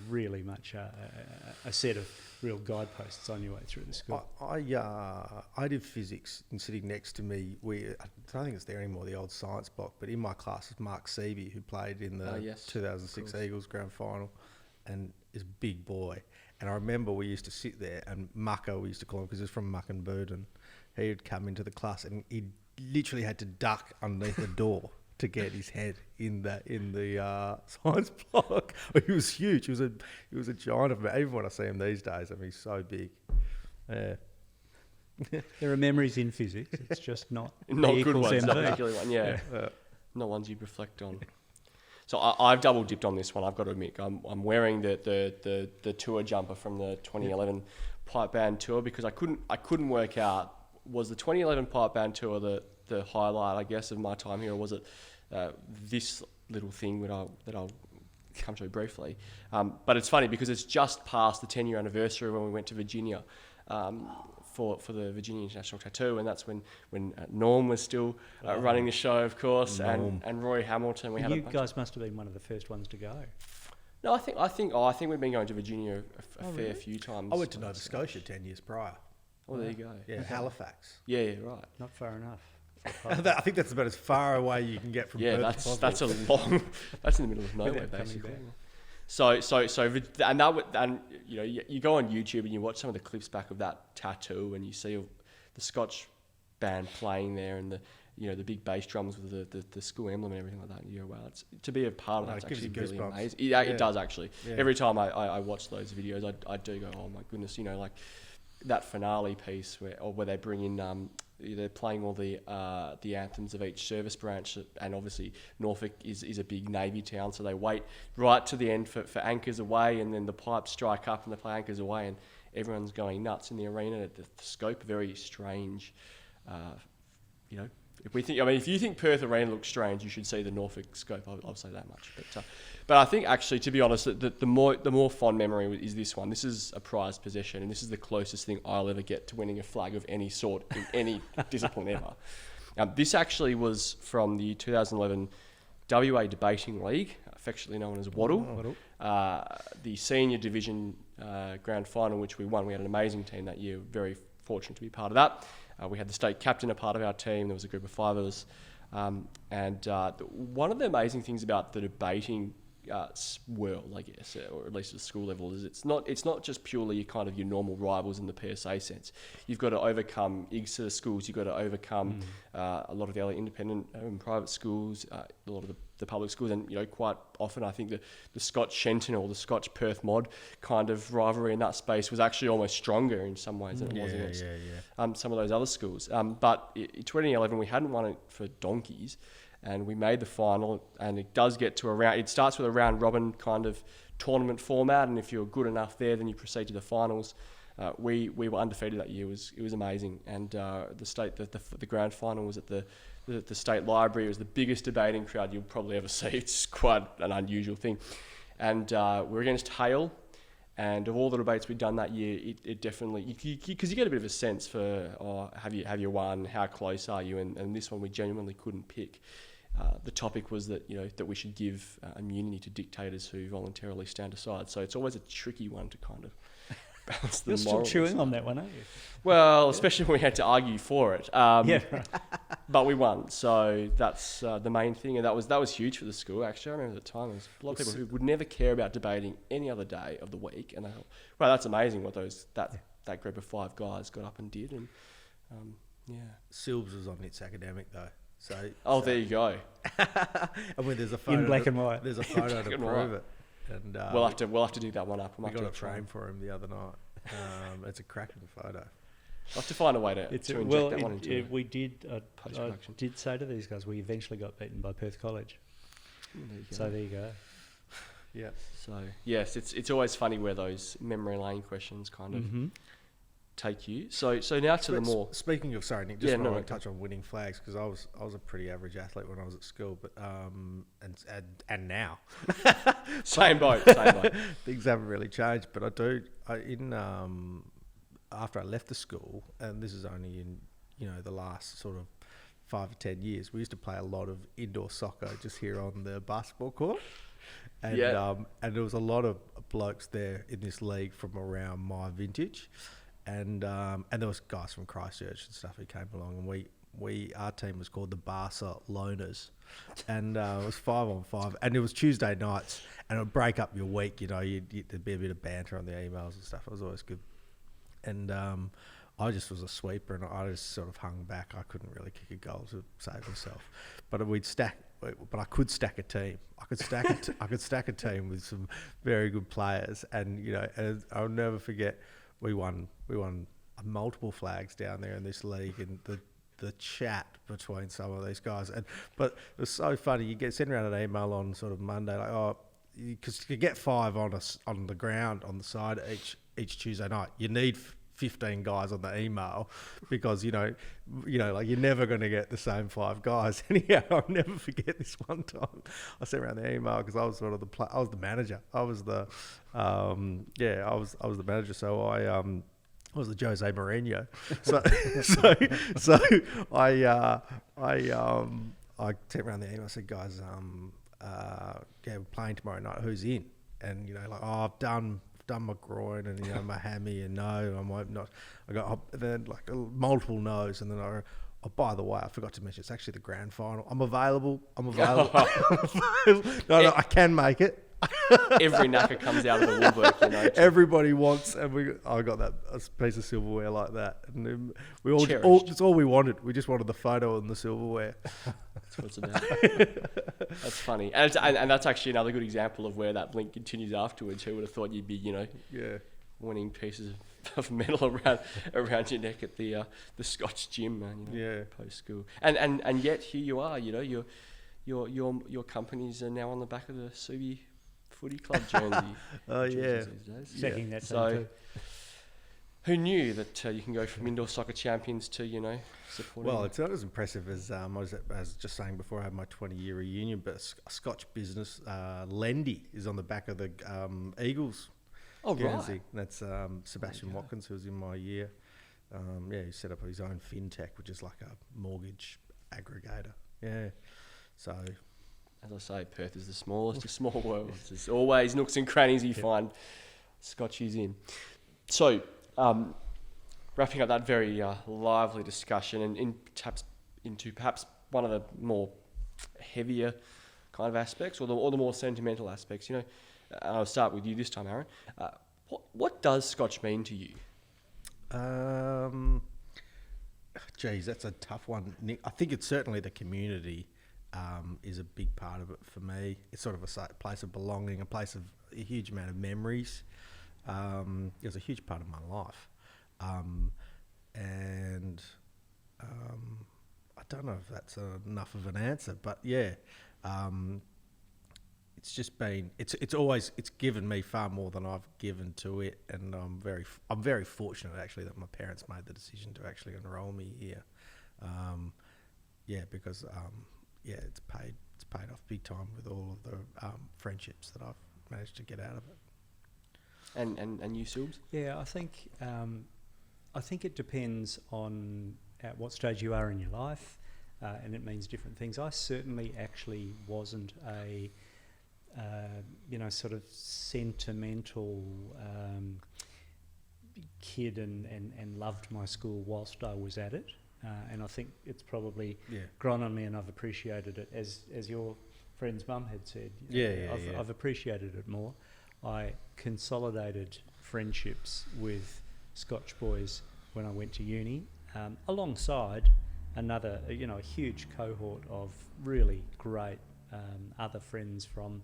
Speaker 3: really much a set of real guideposts on your way through the school.
Speaker 1: I did physics, and sitting next to me, I don't think it's there anymore, the old science block, but in my class was Mark Seavey, who played in the 2006 Eagles grand final, and is a big boy. And I remember we used to sit there, and Mucko, we used to call him, because he was from Muck and Burden. He would come into the class, and he literally had to duck underneath the door to get his head in the science block. He was huge. He was a giant of a man. Even when I see him these days, I mean, he's so big. Yeah.
Speaker 3: There are memories in physics. It's just not
Speaker 2: good ones.
Speaker 3: MV.
Speaker 2: Not particularly one. Yeah. Not ones you'd reflect on. So I've double dipped on this one. I've got to admit, I'm wearing the tour jumper from the 2011 pipe band tour, because I couldn't work out, was the 2011 pipe band tour the highlight, I guess, of my time here, or was it this little thing that I'll come to briefly? But it's funny because it's just past the 10-year anniversary when we went to Virginia for the Virginia International Tattoo, and that's when Norm was still running the show, of course, and Roy Hamilton.
Speaker 3: You guys must have been one of the first ones to go.
Speaker 2: No, I think we've been going to Virginia a fair few times.
Speaker 1: I went to Nova Scotia 10 years prior.
Speaker 2: Oh, there you go.
Speaker 1: Yeah, Halifax.
Speaker 2: Yeah, right.
Speaker 3: Not far enough.
Speaker 1: I think that's about as far away you can get from Perth.
Speaker 2: That's a long. That's in the middle of nowhere, basically. So and you go on YouTube and you watch some of the clips back of that tattoo, and you see the Scotch band playing there, and the big bass drums with the school emblem and everything like that. And you go, wow, to be a part of that's actually really amazing. It does actually. Yeah. Every time I watch those videos, I do go, oh my goodness, like that finale piece where they bring in they're playing all the anthems of each service branch, and obviously Norfolk is a big Navy town, so they wait right to the end for anchors away, and then the pipes strike up and they play anchors away, and everyone's going nuts in the arena. The scope, very strange. If you think Perth Arena looks strange, you should see the Norfolk scope. I'll say that much. But I think actually, to be honest, the more fond memory is this one. This is a prized possession, and this is the closest thing I'll ever get to winning a flag of any sort in any discipline ever. This actually was from the 2011 WA Debating League, affectionately known as Waddle. The senior division grand final, which we won. We had an amazing team that year. Very fortunate to be part of that. We had the state captain a part of our team. There was a group of 5 of us. One of the amazing things about the debating world, I guess, or at least at the school level, is it's not just purely kind of your normal rivals in the PSA sense. You've got to overcome IGSA schools. You've got to overcome a lot of the other independent and private schools, a lot of the public schools, and quite often I think the Scotch Shenton or the Scotch Perth Mod kind of rivalry in that space was actually almost stronger in some ways than it was against some of those other schools. But in 2011 we hadn't won it for donkeys, and we made the final, and it does get to it starts with a round robin kind of tournament format, and if you're good enough there, then you proceed to the finals. We were undefeated that year. It was amazing, and the grand final was at the state library. It was the biggest debating crowd you'll probably ever see. It's quite an unusual thing, and we're against Hale. And of all the debates we'd done that year, it definitely, because you get a bit of a sense for have you won, how close are you, and this one we genuinely couldn't pick. The topic was that that we should give immunity to dictators who voluntarily stand aside. So it's always a tricky one to kind of balance the
Speaker 3: You're still chewing on that one, aren't you?
Speaker 2: Well, especially when we had to argue for it. But we won, so that's the main thing, and that was huge for the school. Actually, I remember at the time there was a lot of people who would never care about debating any other day of the week, and they thought, well, that's amazing what that group of 5 guys got up and did, and
Speaker 1: Silbs was on its academic though.
Speaker 2: There you go.
Speaker 1: I mean, there's a photo
Speaker 3: in black and white.
Speaker 1: There's a photo to prove it. And
Speaker 2: we'll have to dig that one up.
Speaker 1: We got a frame for him the other night. It's a cracking photo.
Speaker 2: I'll have to find a way to inject that one into
Speaker 3: we did. I did say to these guys, we eventually got beaten by Perth College. There you go.
Speaker 1: Yeah.
Speaker 2: So yes, it's always funny where those memory lane questions kind of take you. So now to the more.
Speaker 1: Speaking of, sorry, Nick, just want to touch on winning flags, because I was a pretty average athlete when I was at school, but and now
Speaker 2: same boat.
Speaker 1: Things haven't really changed, but after I left the school, and this is only in the last sort of 5 or 10 years, we used to play a lot of indoor soccer just here on the basketball court. And
Speaker 2: Yeah.
Speaker 1: and there was a lot of blokes there in this league from around my vintage, and there was guys from Christchurch and stuff who came along, and our team was called the Barca Loners, and it was 5-on-5, and it was Tuesday nights, and it would break up your week. You know, there'd be a bit of banter on the emails and stuff. It was always good, and I just was a sweeper, and I just sort of hung back. I couldn't really kick a goal to save myself, but I could stack a team. I could stack a team with some very good players, and you know, and I'll never forget. We won multiple flags down there in this league, and the chat between some of these guys. But it was so funny. You get sent around an email on sort of Monday, like, because you get 5 on the ground on the side each Tuesday night. You need 15 guys on the email, because you know, like, you're never going to get the same 5 guys. Anyhow, I'll never forget this one time. I sent around the email because I was sort of I was the manager. I was the I was the manager. So I was the Jose Mourinho. So I sent around the email. I said, guys, we're playing tomorrow night. Who's in? And you know, like, I've done my groin and, you know, my hammy, and no, I might not. I got then like multiple no's, and then by the way, I forgot to mention, it's actually the grand final. I'm available. No, I can make it.
Speaker 2: Every knacker comes out of the woodwork, you know.
Speaker 1: Everybody wants, and I got a piece of silverware like that, and then we it's all we wanted. We just wanted the photo and the silverware.
Speaker 2: That's what it's about. That's funny, and that's actually another good example of where that link continues afterwards. Who would have thought you'd be, you know, winning pieces of metal around your neck at the Scotch gym, man. You know, post school, and yet here you are. You know, your companies are now on the back of the Subi Footy Club jersey.
Speaker 3: Second that.
Speaker 2: So, who knew that you can go from indoor soccer champions to, you know, supporting?
Speaker 1: Well, it's not as impressive as I was just saying before. I had my 20-year reunion, but a Scotch business, Lendy, is on the back of the Eagles jersey.
Speaker 2: Right.
Speaker 1: That's Sebastian Watkins, who was in my year. He set up his own fintech, which is like a mortgage aggregator. Yeah, so.
Speaker 2: As I say, Perth is the smallest of small worlds. There's always nooks and crannies you find Scotchies in. So, wrapping up that very lively discussion, and into perhaps one of the more heavier kind of aspects, or the more sentimental aspects. You know, I'll start with you this time, Aaron. What does Scotch mean to you?
Speaker 1: Geez, that's a tough one, Nick. I think it's certainly the community. Is a big part of it for me. It's sort of a place of belonging, a huge amount of memories. It was a huge part of my life. And I don't know if that's enough of an answer, but yeah, it's just been, it's given me far more than I've given to it. And I'm very fortunate actually that my parents made the decision to actually enroll me here. Because it's paid off big time with all of the friendships that I've managed to get out of it.
Speaker 2: And you, Silbs?
Speaker 3: Yeah, I think it depends on at what stage you are in your life, and it means different things. I certainly actually wasn't a sort of sentimental kid and loved my school whilst I was at it. And I think it's probably grown on me, and I've appreciated it, as your friend's mum had said. I've appreciated it more. I consolidated friendships with Scotch boys when I went to uni, alongside another, a huge cohort of really great other friends from,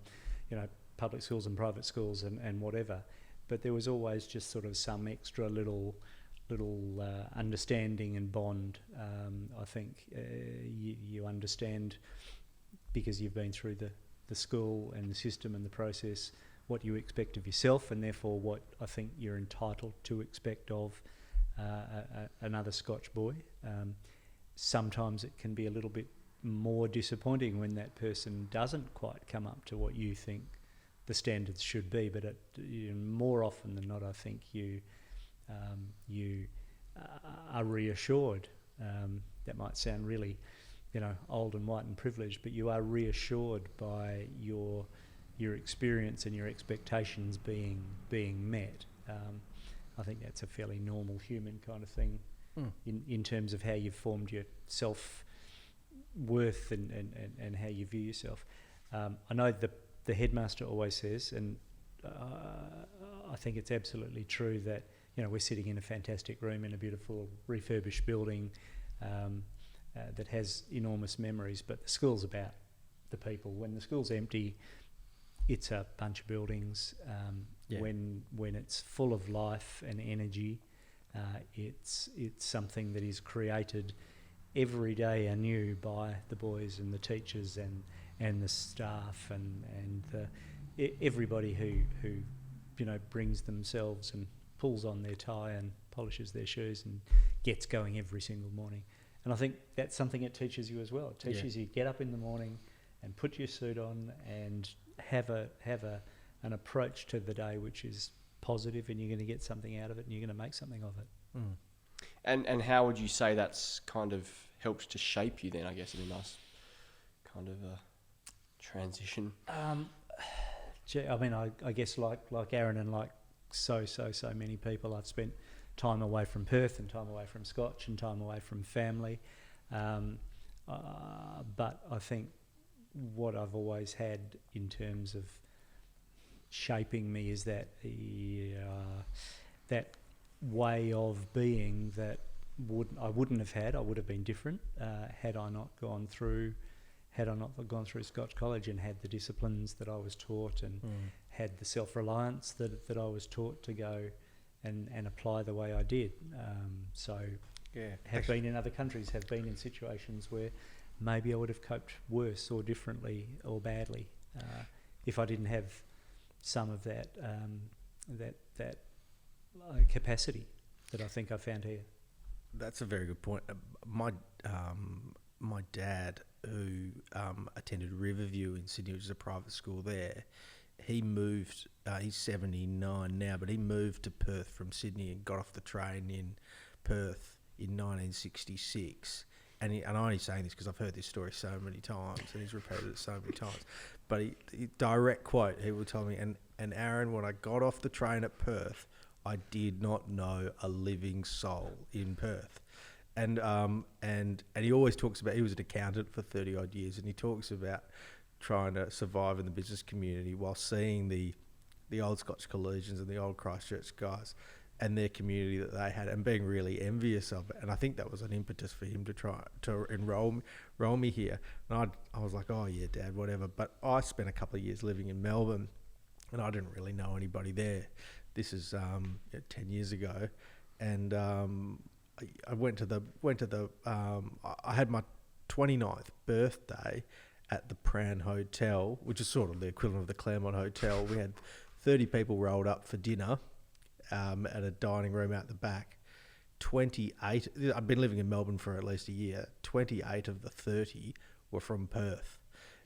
Speaker 3: public schools and private schools and whatever. But there was always just sort of some extra little understanding and bond. I think you understand, because you've been through the school and the system and the process, what you expect of yourself, and therefore what I think you're entitled to expect of another Scotch boy. Sometimes it can be a little bit more disappointing when that person doesn't quite come up to what you think the standards should be, but more often than not, I think you are reassured. That might sound really, old and white and privileged, but you are reassured by your your experience and your expectations being met. I think that's a fairly normal human kind of thing in terms of how you've formed your self-worth and how you view yourself. I know the headmaster always says, and I think it's absolutely true, that we're sitting in a fantastic room in a beautiful refurbished building that has enormous memories, but the school's about the people. When the school's empty, it's a bunch of buildings. When it's full of life and energy, it's something that is created every day anew by the boys and the teachers and the staff and everybody who brings themselves and pulls on their tie and polishes their shoes and gets going every single morning. And I think that's something it teaches you as well. It teaches you get up in the morning and put your suit on and have an approach to the day which is positive, and you're going to get something out of it and you're going to make something of it.
Speaker 2: And how would you say that's kind of helped to shape you then, I guess, in a nice kind of transition?
Speaker 3: I guess like Aaron and like so many people, I've spent time away from Perth and time away from Scotch and time away from family. But I think what I've always had in terms of shaping me is that that way of being that I wouldn't have had. I would have been different had I not gone through Scotch College and had the disciplines that I was taught and had the self-reliance that I was taught to go and apply the way I did. Have been in other countries, have been in situations where maybe I would have coped worse or differently or badly if I didn't have some of that capacity that I think I found here.
Speaker 1: That's a very good point. My dad, who attended Riverview in Sydney, which is a private school there, he moved. He's 79 now, but he moved to Perth from Sydney and got off the train in Perth in 1966. And I'm only saying this because I've heard this story so many times, and he's repeated it so many times. But he direct quote, he would tell me, and Aaron, when I got off the train at Perth, I did not know a living soul in Perth. And he always talks about, he was an accountant for 30 odd years, and he talks about trying to survive in the business community while seeing the Old Scotch Collegians and the old Christchurch guys and their community that they had, and being really envious of it. And I think that was an impetus for him to try to enroll me here. And I was like, oh yeah, Dad, whatever. But I spent a couple of years living in Melbourne, and I didn't really know anybody there. This is 10 years ago, and I went to the I had my 29th birthday at the Pran Hotel, which is sort of the equivalent of the Claremont Hotel. We had 30 people rolled up for dinner at a dining room out the back. 28, I've been living in Melbourne for at least a year, 28 of the 30 were from Perth.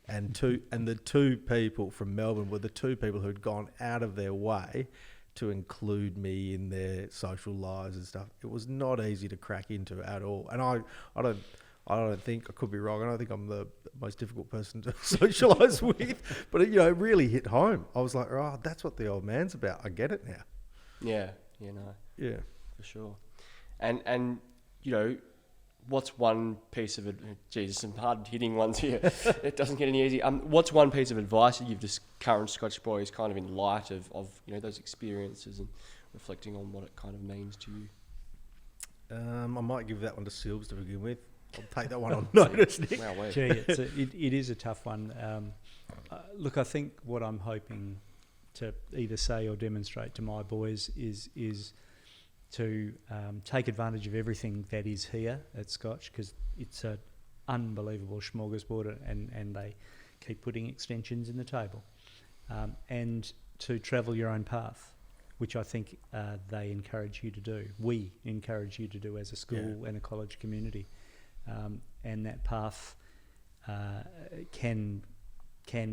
Speaker 1: And the two people from Melbourne were the two people who had gone out of their way to include me in their social lives and stuff. It was not easy to crack into at all. And I don't think, I could be wrong, I don't think I'm the most difficult person to socialise with, but it really hit home. I was like, oh, that's what the old man's about. I get it now.
Speaker 2: Yeah,
Speaker 1: Yeah.
Speaker 2: For sure. And what's one piece of Jesus, some hard-hitting ones here. It doesn't get any easier. What's one piece of advice that you've just current Scotch boys kind of in light of those experiences and reflecting on what it kind of means to you?
Speaker 1: I might give that one to Silbs to begin with. I'll take that one on notice, Nick.
Speaker 2: Wow,
Speaker 3: Gee, it is a tough one. Look, I think what I'm hoping to either say or demonstrate to my boys is to take advantage of everything that is here at Scotch, because it's an unbelievable smorgasbord, and they keep putting extensions in the table, and to travel your own path, which I think they encourage you to do. We encourage you to do as a school and a college community, and that path can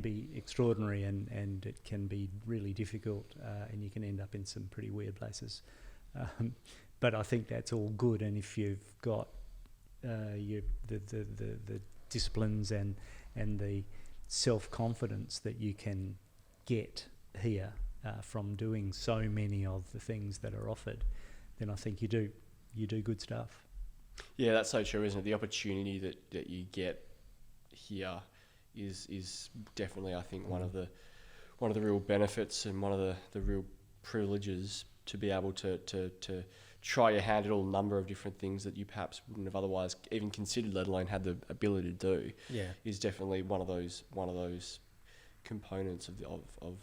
Speaker 3: be extraordinary, and it can be really difficult, and you can end up in some pretty weird places. But I think that's all good, and if you've got the disciplines and the self-confidence that you can get here from doing so many of the things that are offered, then I think you do good stuff.
Speaker 2: Yeah, that's so true, isn't it? The opportunity that you get here is definitely, I think, one of the real benefits and one of the real privileges to be able to try your hand at a number of different things that you perhaps wouldn't have otherwise even considered, let alone had the ability to do.
Speaker 1: Yeah.
Speaker 2: Is definitely one of those components of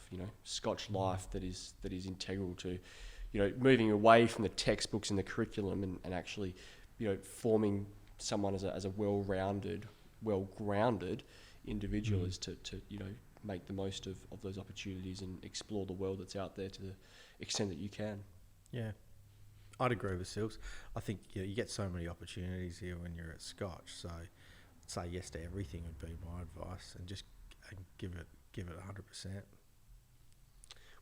Speaker 2: Scotch life that is integral to, moving away from the textbooks and the curriculum and actually, forming someone as a well-rounded, well-grounded individual is to make the most of those opportunities and explore the world that's out there to the extent that you can.
Speaker 1: Yeah, I'd agree with Silks. I think you get so many opportunities here when you're at Scotch, so I'd say yes to everything would be my advice, and just give it 100%.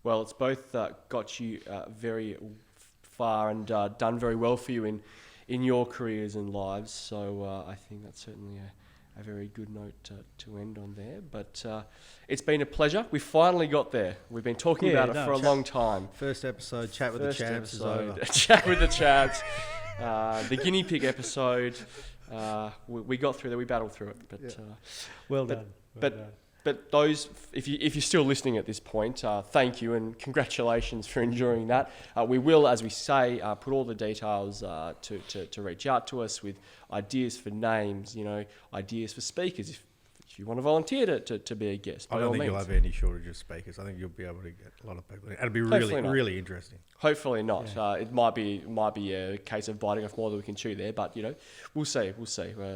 Speaker 2: Well, it's both got you very far and done very well for you in your careers and lives, so I think that's certainly a very good note to end on there. But it's been a pleasure. We finally got there. We've been talking about it for a long time.
Speaker 1: First episode, Chat with the Champs is over.
Speaker 2: Chat with the Champs. The guinea pig episode. We got through there. We battled through it. But
Speaker 3: Well done.
Speaker 2: But those, if you're still listening at this point, thank you and congratulations for enjoying that. We will, as we say, put all the details to reach out to us with ideas for names, ideas for speakers. If you want to volunteer to be a guest,
Speaker 1: I don't think you'll have any shortage of speakers. I think you'll be able to get a lot of people. It'll be really interesting.
Speaker 2: Hopefully not. Yeah. It might be a case of biting off more than we can chew there, but we'll see.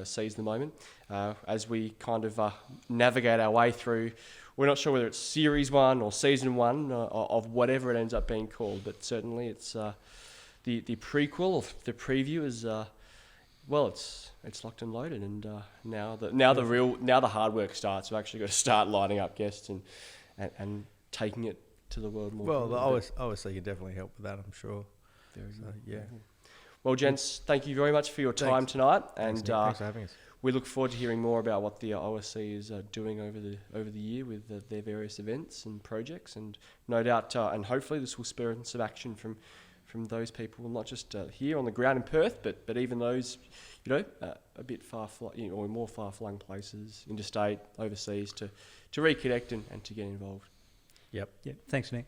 Speaker 2: Seize the moment as we kind of navigate our way through. We're not sure whether it's series 1 or season 1 of whatever it ends up being called, but certainly it's the prequel or the preview is. It's locked and loaded, and now the hard work starts. We've actually got to start lining up guests and taking it to the world more.
Speaker 1: Well, the OSC can definitely help with that, I'm sure. Yeah.
Speaker 2: Well, gents, thank you very much for your time tonight, and
Speaker 1: thanks for having us.
Speaker 2: We look forward to hearing more about what the OSC is doing over the year with their various events and projects, and no doubt, and hopefully this will spur some action from those people, not just here on the ground in Perth, but even those, a bit or more far-flung places, interstate, overseas, to reconnect and to get involved.
Speaker 1: Yep.
Speaker 3: Thanks, Nick.